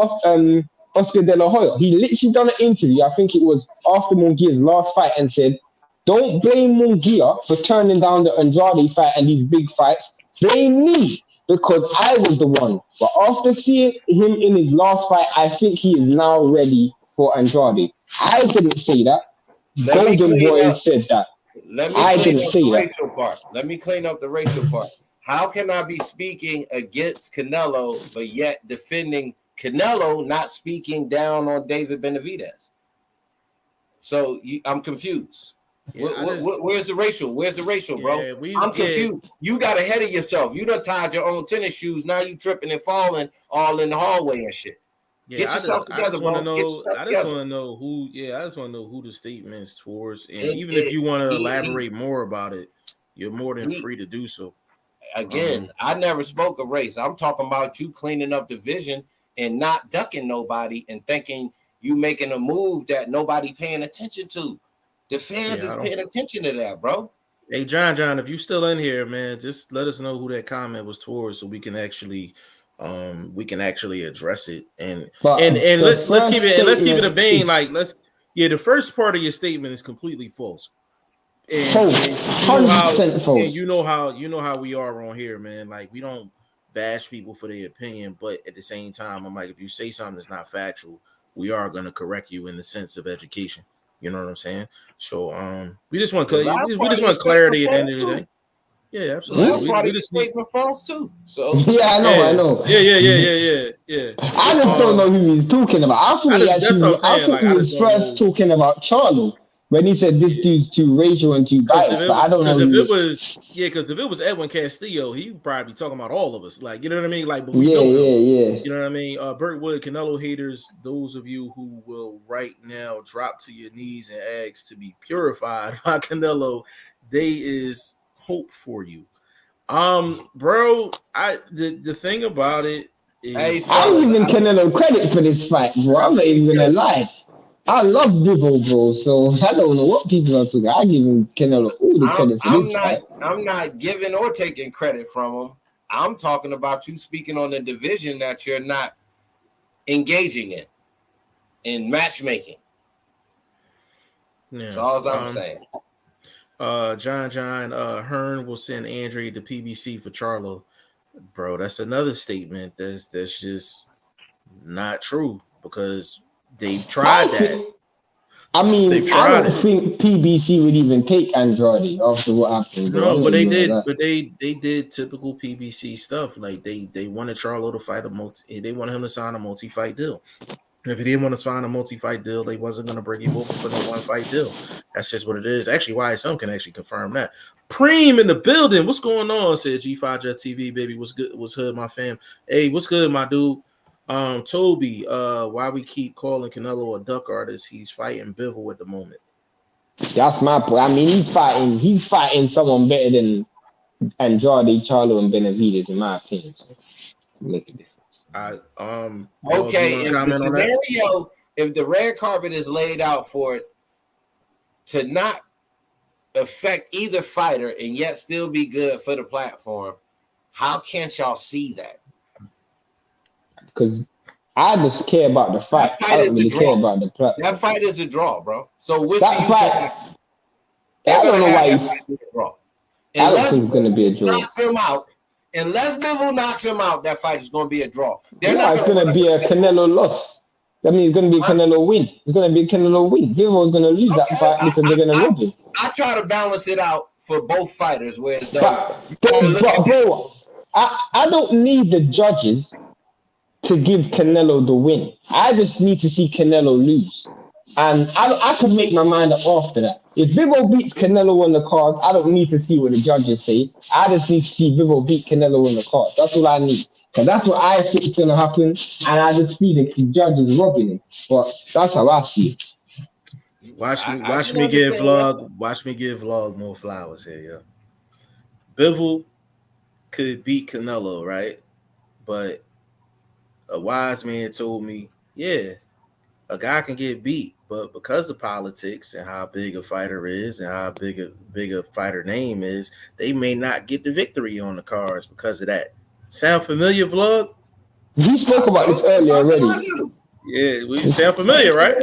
Oscar De La Hoya. He literally done an interview, I think it was after Munguia's last fight, and said, don't blame Munguia for turning down the Andrade fight and these big fights. Blame me, because I was the one. But after seeing him in his last fight, I think he is now ready for Andrade. I didn't say that. Golden Boy said that. Let me clean up the racial part. Let me clean up the racial part. How can I be speaking against Canelo, but yet defending Canelo, not speaking down on David Benavidez? So I'm confused. Yeah, where's the racial? Where's the racial, bro? I'm confused. You got ahead of yourself. You done tied your own tennis shoes. Now you tripping and falling all in the hallway and shit. Yeah, Get yourself together, bro. I just want to know who. Yeah, I just want to know who the statement's towards, and even if you want to elaborate more about it, you're more than free to do so. Again, I never spoke of race. I'm talking about you cleaning up division and not ducking nobody and thinking you making a move that nobody paying attention to. The fans is paying attention to that, bro. Hey, John, if you still in here, man, just let us know who that comment was towards, so we can actually address it. And let's keep it a vein. Like the first part of your statement is completely false. And 100% false. And you know how we are on here, man. Like, we don't bash people for their opinion, but at the same time, I'm like, if you say something that's not factual, we are gonna correct you in the sense of education. You know what I'm saying? So we just want clarity at the end of the day. Yeah, absolutely. That's why the statement false too. So yeah, I know. Yeah. I just don't know who he's talking about. I thought he was first talking about Charlo when he said this dude's too racial and too biased. But I don't know. Because if it was Edwin Castillo, he would probably be talking about all of us. Like, you know what I mean? Like, but we don't know. Yeah. You know what I mean? Burt Wood, Canelo haters, those of you who will right now drop to your knees and ask to be purified by Canelo, they is hope for you. Bro, the thing about it is, I'm giving Canelo credit for this fight, bro. I'm not even gonna lie. I love Bivol, bro, so I don't know what people are talking. I give Canelo all the credit for this fight. I'm not giving or taking credit from him. I'm talking about you speaking on the division that you're not engaging in matchmaking. Yeah. That's all I'm saying. John Hearn will send Andre to PBC for Charlo. Bro, that's another statement that's just not true, because they've tried that. I mean, I don't think PBC would even take Andrade after what happened. No, but they did. But they did typical PBC stuff. Like they wanted Charlo to fight they wanted him to sign a multi-fight deal. If he didn't want to sign a multi-fight deal, they wasn't going to bring him over for no one-fight deal. That's just what it is. Actually, YSM can actually confirm that. Preem in the building. What's going on? Said G5 Jet TV, baby. What's good? What's good, my fam? Hey, what's good, my dude? Toby, why we keep calling Canelo a duck artist? He's fighting Bivol at the moment. That's my point. I mean, he's fighting someone better than Andrade, Charlo, and Benavidez, in my opinion. So make a difference. Okay, if the red carpet is laid out for it to not affect either fighter and yet still be good for the platform, how can't y'all see that? Because I just care about the fight. That fight I don't is a really care draw. about the platform. That fight is a draw, bro. So what's That the use fight, of that? I They're don't gonna know have why that you. fight be a draw. I don't Unless think it's gonna be a draw. knocks him out. Unless Bivol knocks him out, that fight is gonna be a draw. They're No, not it's gonna gonna be a Canelo loss. I mean, it's gonna be a Canelo win. It's gonna be a Canelo win. Bivol is gonna lose that fight because they're gonna rob him. I try to balance it out for both fighters, where But bro, I don't need the judges to give Canelo the win. I just need to see Canelo lose. And I can make my mind up after that. If Bivol beats Canelo on the cards, I don't need to see what the judges say. I just need to see Bivol beat Canelo on the cards. That's all I need. Because that's what I think is going to happen. And I just see the judges robbing him. But that's how I see it. Watch me give Vlog more flowers here, yo. Bivol could beat Canelo, right? But a wise man told me, yeah, a guy can get beat, but because of politics and how big a fighter is and how big a fighter name is, they may not get the victory on the cards because of that. Sound familiar, Vlog? You spoke about this earlier already. Yeah, we sound familiar, right?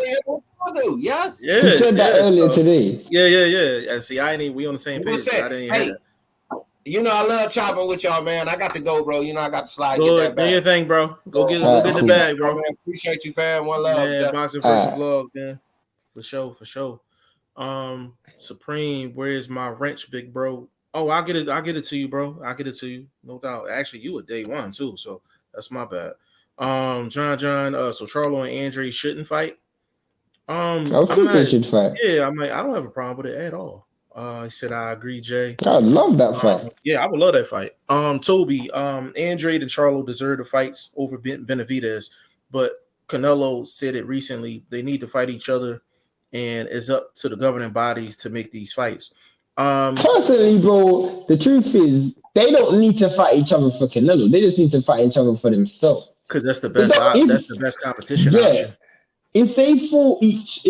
Yes. Yeah, you said that earlier today. Yeah. And see, we on the same page. So I didn't hear that. You know, I love chopping with y'all, man. I got to go, bro. You know, I got to slide. Go get that do your thing, bro. Go get the bag, bro. Man, appreciate you, fam. One love. Man, Boxing First Vlog, man. For sure. Supreme, where's my wrench, big bro? Oh, I'll get it to you, bro. I'll get it to you, no doubt. Actually, you were day one too, so that's my bad. John, so Charlo and Andre shouldn't fight. Of course they should fight. Yeah, I don't have a problem with it at all. He said, I agree, Jay. I love that fight. Yeah, I would love that fight. Toby, Andrade and Charlo deserve the fights over Benavidez, but Canelo said it recently. They need to fight each other, and it's up to the governing bodies to make these fights. Personally, bro, the truth is they don't need to fight each other for Canelo. They just need to fight each other for themselves. Because that's the best. That's the best competition option. If they fought each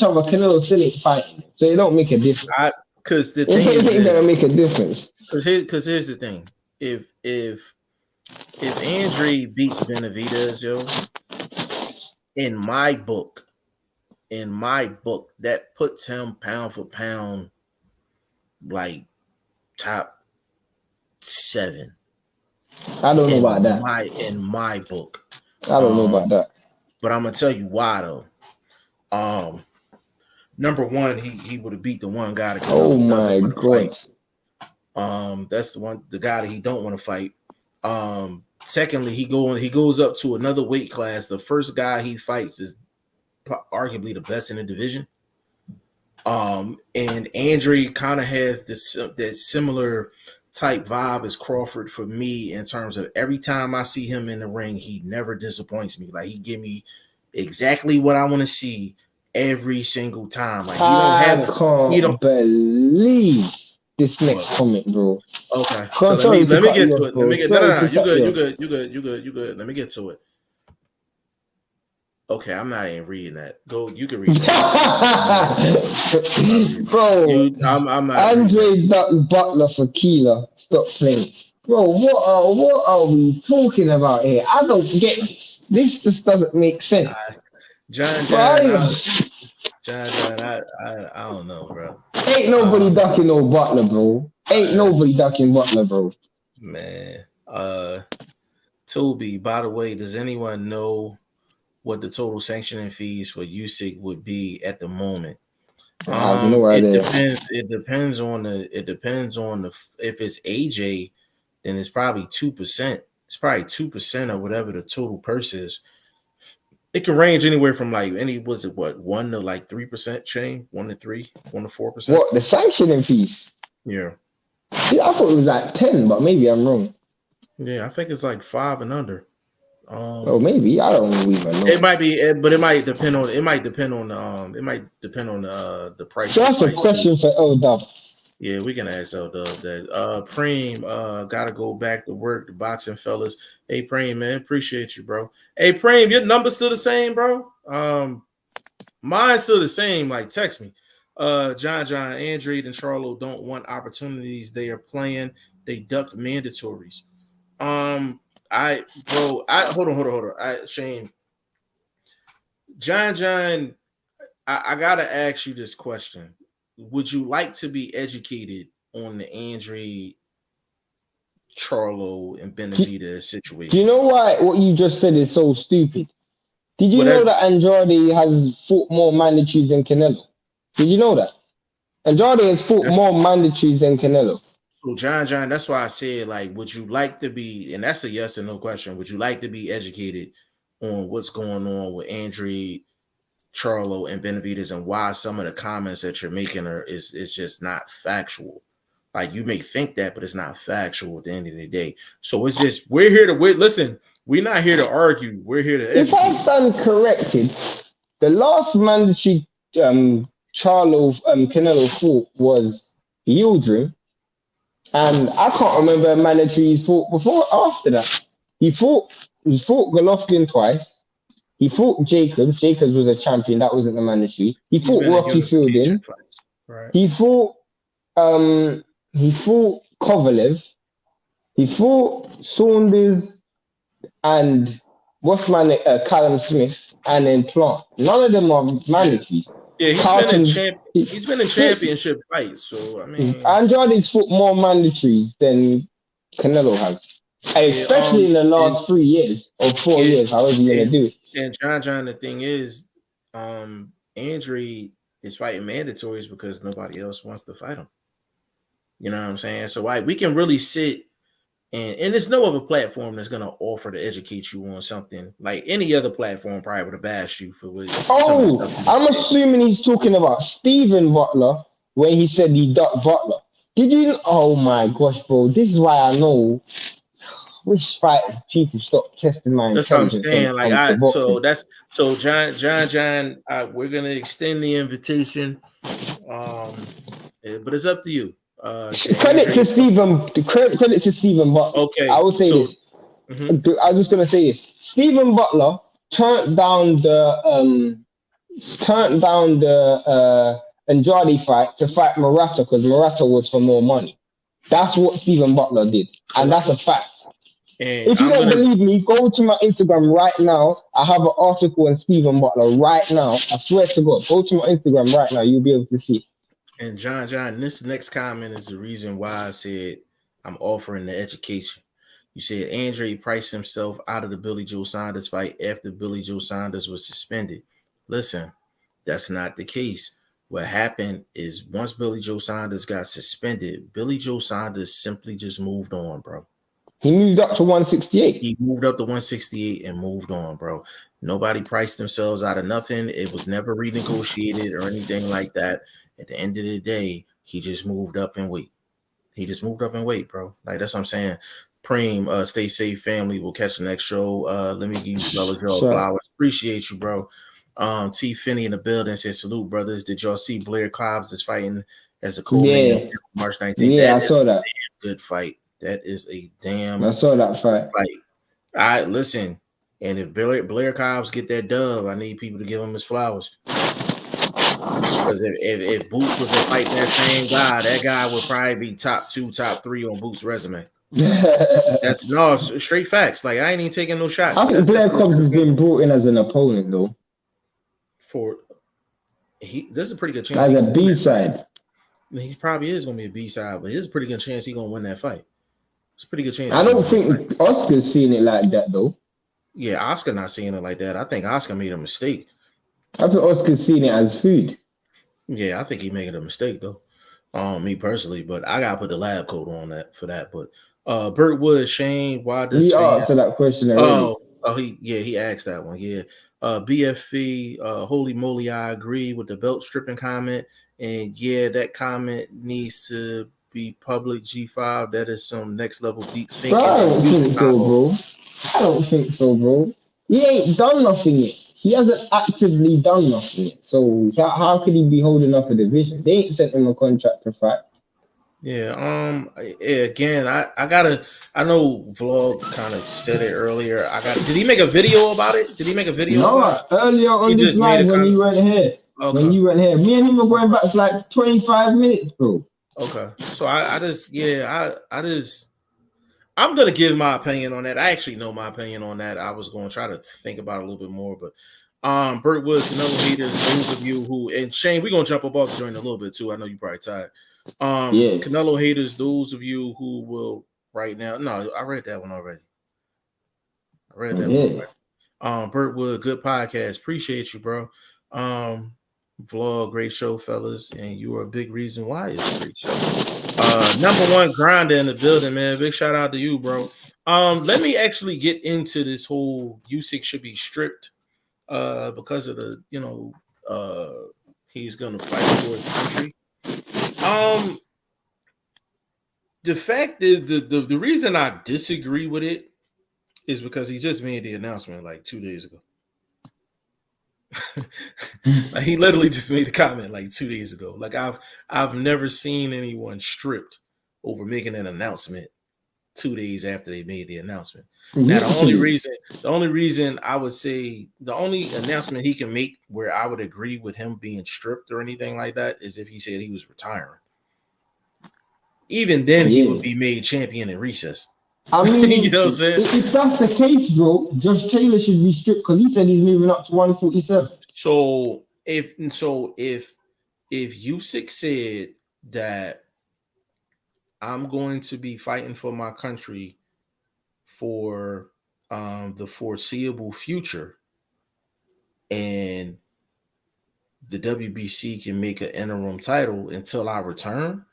other, Canelo still ain't fighting, so it don't make a difference. Because the thing is, ain't gonna make a difference. Because here's the thing: if Andre beats Benavidez, yo, in my book, that puts him pound for pound like top 7. I don't know about that. In my book, I don't know about that. But I'm gonna tell you why though. Number one, he would have beat the one guy that doesn't fight. That's the guy that he don't want to fight. Secondly, he goes up to another weight class. The first guy he fights is arguably the best in the division. And Andre kind of has that similar type vibe as Crawford for me in terms of every time I see him in the ring, he never disappoints me. Like he give me exactly what I want to see every single time. Like I can't believe this next comment, bro. Okay, so let me get to it. You good. Let me get to it. Okay, I'm not even reading that. Go, you can read that. Bro, I'm not Andre Butler for Keeler. Stop playing. Bro, what are we talking about here? I don't get this. This just doesn't make sense. John, I don't know, bro. Ain't nobody ducking no Butler, bro. Ain't nobody ducking Butler, bro. Man. Toby, by the way, does anyone know what the total sanctioning fees for Usyk would be at the moment? I have no idea. It depends on the if it's AJ, then it's probably 2%. It's probably 2% or whatever the total purse is. It can range anywhere from 1 to 3% chain, 1 to 3, 1 to 4%. What, the sanctioning fees? Yeah. Yeah, I thought it was 10, but maybe I'm wrong. Yeah, I think it's 5 and under. Maybe I don't even know. It might be, but it might depend on the price. So that's a question for L-Dub. Yeah, we can ask L-Dub that. Preem, gotta go back to work. The boxing fellas. Hey, Preem, man, appreciate you, bro. Hey, Preem, your number's still the same, bro. Mine's still the same. Text me. John, Android, and Charlo don't want opportunities. They are playing. They ducked mandatories. Hold on. Shane, John, I gotta ask you this question. Would you like to be educated on the Andre, Charlo, and Benavidez situation? Do you know why what you just said is so stupid? Did you know that Andrade has fought more mandatories than Canelo? Did you know that? Andrade has fought more mandatories than Canelo. So John, that's why I said, like, would you like to be, and that's a yes or no question, would you like to be educated on what's going on with Andre, Charlo, and Benavidez, and why some of the comments that you're making is just not factual? Like, you may think that, but it's not factual at the end of the day. So it's just, we're here to listen. We're not here to argue. We're here to educate. If I stand corrected, the last mandatory Charlo Canelo fought was Yildirim, and I can't remember a mandatory he's fought before or after that. He fought Golovkin twice. He fought Jacobs. Jacobs was a champion. That wasn't a mandatory. He fought Rocky Fielding. Right. He fought Kovalev. He fought Saunders and Callum Smith, and then Plant. None of them are mandatories. Yeah, he's been in championship fights. So I mean, Andrade's fought more mandatories than Canelo has, especially in the last 3 years or 4 years. However you're gonna do it. And John, the thing is, Andre is fighting mandatories because nobody else wants to fight him. You know what I'm saying? So we can really sit. And there's no other platform that's gonna offer to educate you on something. Like any other platform probably would have bashed you for what. I'm assuming he's talking about Stephen Butler when he said he ducked Butler. Did you? Oh my gosh, bro! This is why I know. Which fighters people stop testing my intelligence. That's what I'm saying. John. We're gonna extend the invitation, but it's up to you. Credit to Stephen Butler. Okay, I will say this. Mm-hmm. I was just gonna say this. Stephen Butler turned down the Andrade fight to fight Murata because Murata was for more money. That's what Stephen Butler did, and that's a fact. And if you don't believe me, go to my Instagram right now. I have an article on Stephen Butler right now. I swear to God, go to my Instagram right now. You'll be able to see. And John, this next comment is the reason why I said I'm offering the education. You said Andre priced himself out of the Billy Joe Saunders fight after Billy Joe Saunders was suspended. Listen, that's not the case. What happened is once Billy Joe Saunders got suspended, Billy Joe Saunders simply just moved on, bro. He moved up to 168. He moved up to 168 and moved on, bro. Nobody priced themselves out of nothing. It was never renegotiated or anything like that. At the end of the day, he just moved up in weight. Bro. Like, that's what I'm saying. Preem, stay safe, family. We'll catch the next show. Let me give you fellas your flowers. Appreciate you, bro. T. Finney in the building says, salute, brothers. Did y'all see Blair Cobbs is fighting as a co-main March 19th? Yeah, I saw that. Good fight. That is a damn. I saw that fight. Listen, and if Blair Cobbs get that dub, I need people to give him his flowers. Because if Boots was fighting that same guy, that guy would probably be top 2, top 3 on Boots' resume. That's straight facts. Like, I ain't even taking no shots. I think Blair Cobbs has been brought in as an opponent though. There's a pretty good chance as a B-side. He probably is gonna be a B-side, but there's a pretty good chance he's gonna win that fight. It's a pretty good chance. I don't think Oscar's seeing it like that though. Yeah, Oscar not seeing it like that. I think Oscar made a mistake. I think Oscar's seeing it as food. Yeah, I think he's making a mistake though. Me personally, but I gotta put the lab coat on that for that. But Burt Wood, Shane, why does he answered that question already? He asked that one. Yeah. BFV, holy moly, I agree with the belt stripping comment. And yeah, that comment needs to be public. G5, that is some next level deep thinking. I don't think so, bro. He ain't done nothing yet. He hasn't actively done nothing yet. So how could he be holding up a division? They ain't sent him a contract to fight. Yeah. Again, I know Vlog kind of said it earlier. Did he make a video about it? No, earlier on this live when he went ahead. when you went here. Me and him were going back for like 25 minutes, bro. Okay. So I'm gonna give my opinion on that. I actually know my opinion on that. I was gonna try to think about it a little bit more, but Burtwood, Canelo haters, those of you who, and Shane, we're gonna jump up off the joint a little bit too. I know you're probably tired. Canelo haters, those of you who will right now. No, I read that one already. One already. Burtwood, good podcast. Appreciate you, bro. Vlog, great show, fellas, and you are a big reason why it's a great show. Number one grinder in the building, man. Big shout out to you, bro. Let me actually get into this whole Usyk should be stripped because of the, he's gonna fight for his country. The fact is the reason I disagree with it is because he just made the announcement like 2 days ago. Like he literally just made a comment like 2 days ago. Like I've never seen anyone stripped over making an announcement 2 days after they made the announcement. Now the only reason I would say the only announcement he can make where I would agree with him being stripped or anything like that is if he said he was retiring. Even then he would be made champion in recess. I mean, you know what I'm saying? If that's the case, bro, Josh Taylor should be stripped because he said he's moving up to 147. So if Usyk said that I'm going to be fighting for my country for the foreseeable future, and the WBC can make an interim title until I return,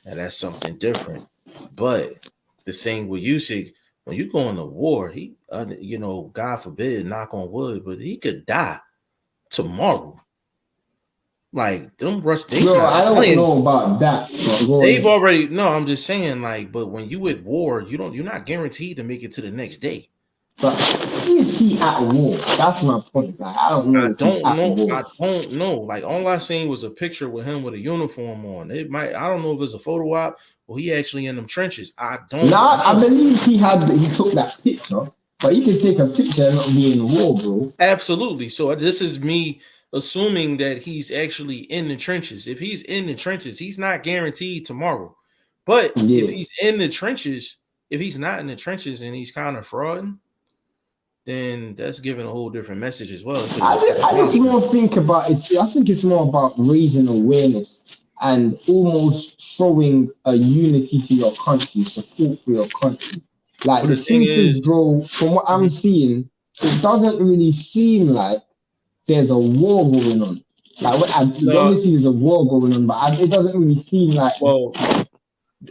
now that's something different. But the thing with Usyk, when you go into war, he, God forbid, knock on wood, but he could die tomorrow. Like them rush, I don't know about that. They've already I'm just saying, like, but when you at war, you're not guaranteed to make it to the next day. But is he at war? That's my point. Like, I don't know. I don't know. Like all I seen was a picture with him with a uniform on. I don't know if it's a photo op or he actually in them trenches. I don't know. I believe he took that picture, but you can take a picture and not be in war, bro. Absolutely. So this is me assuming that he's actually in the trenches. If he's in the trenches, he's not guaranteed tomorrow. But if he's in the trenches, if he's not in the trenches and he's kind of frauding, then that's giving a whole different message as well. I just more think about it. I think it's more about raising awareness and almost showing a unity to your country, support for your country. Like the thing is, bro, from what I'm seeing, it doesn't really seem like there's a war going on. Like obviously there's a war going on, but it doesn't really seem like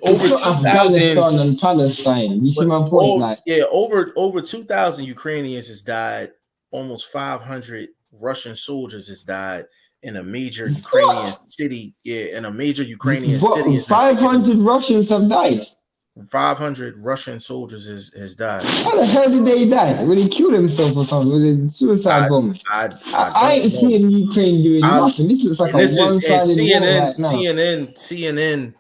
over 2,000 Afghanistan and Palestine. You see my point? Over 2,000 Ukrainians has died. Almost 500 Russian soldiers has died in a major Ukrainian city. Yeah, in a major Ukrainian city. 500 Russians have died. 500 Russian soldiers has died. How the hell did they die? When they killed themselves or something? Was it suicide bombs? I ain't seeing Ukraine doing nothing. This looks like a one-sided war right now. CNN.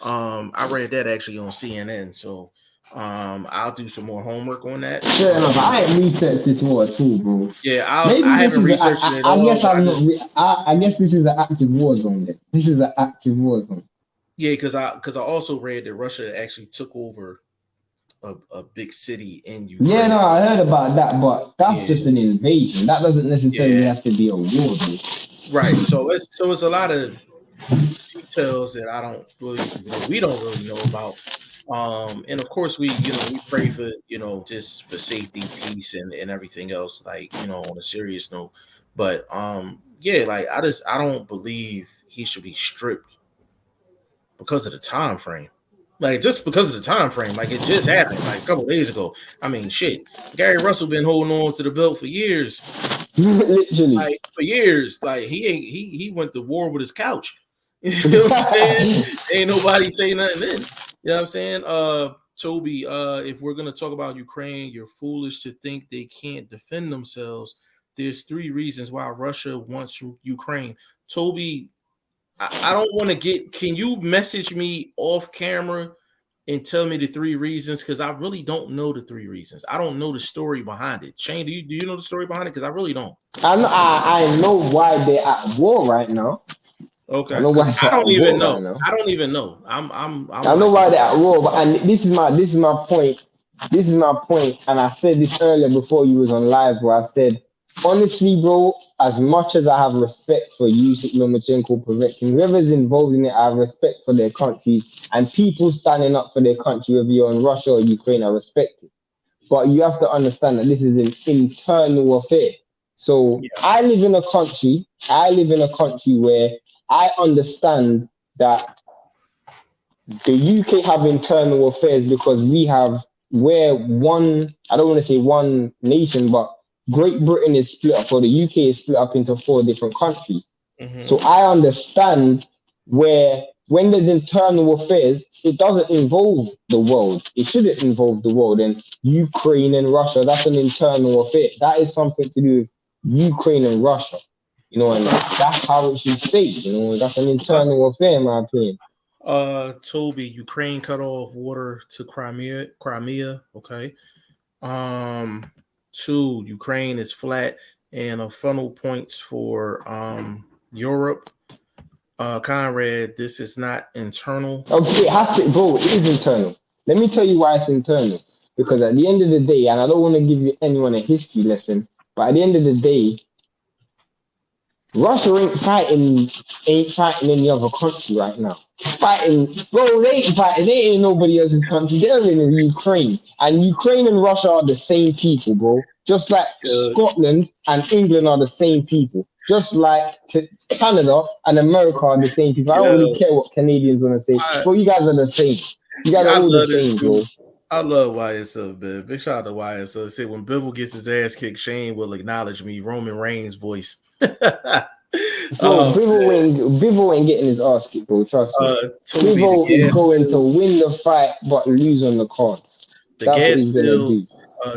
I read that actually on CNN, so I'll do some more homework on that. Fair enough. I ain't researched this war at all, bro. Yeah, I haven't researched it at all. I guess this is an active war zone. Then this is an active war zone. Yeah, because I also read that Russia actually took over a big city in Ukraine. Yeah, no, I heard about that, but that's just an invasion. That doesn't necessarily have to be a war, bro. Right. So it's a lot of details that we don't really know about. And of course we pray for, just for safety, peace, and everything else, like, on a serious note. But I don't believe he should be stripped because of the time frame. Like, just because of the time frame, like it just happened like a couple days ago. I mean, shit, Gary Russell been holding on to the belt for years. Literally, like for years. Like he went to war with his couch. You know what I'm saying? Ain't nobody say nothing then. You know what I'm saying? Toby, if we're gonna talk about Ukraine, you're foolish to think they can't defend themselves. There's 3 reasons why Russia wants Ukraine. Toby, I don't want to can you message me off camera and tell me the 3 reasons, because I really don't know the 3 reasons. I don't know the story behind it. Shane, do you know the story behind it? Because I really don't. I know why they're at war right now. Okay, I know why I don't even know. right now. I don't even know. I'm I know why they're at war, but and this is my point. This is my point, and I said this earlier before you was on live, where I said, honestly, bro, as much as I have respect for Usyk, Lomachenko, Povetkin, whoever's involved in it, I have respect for their countries and people standing up for their country, whether you're in Russia or Ukraine, I respect it. But you have to understand that this is an internal affair. So I live in a country where I understand that the UK have internal affairs because we're one, I don't want to say one nation, but Great Britain is split up, or the UK is split up into 4 different countries. So I understand where when there's internal affairs, it doesn't involve the world. It shouldn't involve the world. And Ukraine and Russia, that's an internal affair. That is something to do with Ukraine and Russia. You know, and that's how it should stay. You know, that's an internal affair, in my opinion. Toby, Ukraine cut off water to Crimea. Okay. 2, Ukraine is flat and a funnel points for Europe. Conrad, this is not internal. Okay, it has to, bro. It is internal. Let me tell you why it's internal. Because at the end of the day, and I don't want to give anyone a history lesson, but at the end of the day, Russia ain't fighting any other country right now. Bro, they ain't fighting. They ain't nobody else's country. They're in Ukraine. And Ukraine and Russia are the same people, bro. Just like Scotland and England are the same people. Just like Canada and America are the same people. I don't really care what Canadians want to say. Bro, you guys are the same. You guys are all the same, bro. I love YSL, man. Big shout out to YSL. Say when Bivol gets his ass kicked, Shane will acknowledge me. Roman Reigns voice. Bro, Bivol ain't getting his ass kicked, bro. Trust me. Bivol is going to win the fight but lose on the cards. That's what he's gonna do.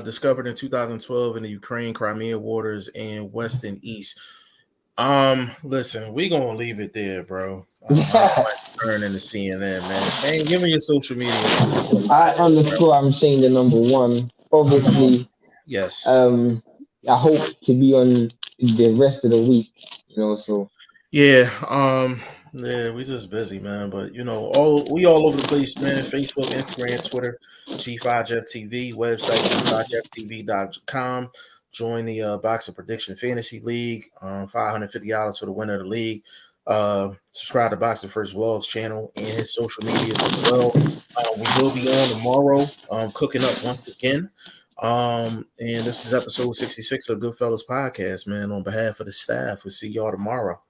Discovered in 2012 in the Ukraine, Crimea waters, and West and East. Listen, we gonna leave it there, bro. Turn into CNN, man. Shane, give me your social media. I'm saying the number 1. Obviously, yes. I hope to be on the rest of the week. You know, so yeah. We just busy, man. But you know, we all over the place, man. Facebook, Instagram, Twitter, G5FTV, website G5FTV.com. Join the Boxing Prediction Fantasy League. $550 for the winner of the league. Subscribe to Boxing First Vlogs channel and his social medias as well. We will be on tomorrow, cooking up once again. And this is episode 66 of Goodfellas podcast, man. On behalf of the staff, we'll see y'all tomorrow.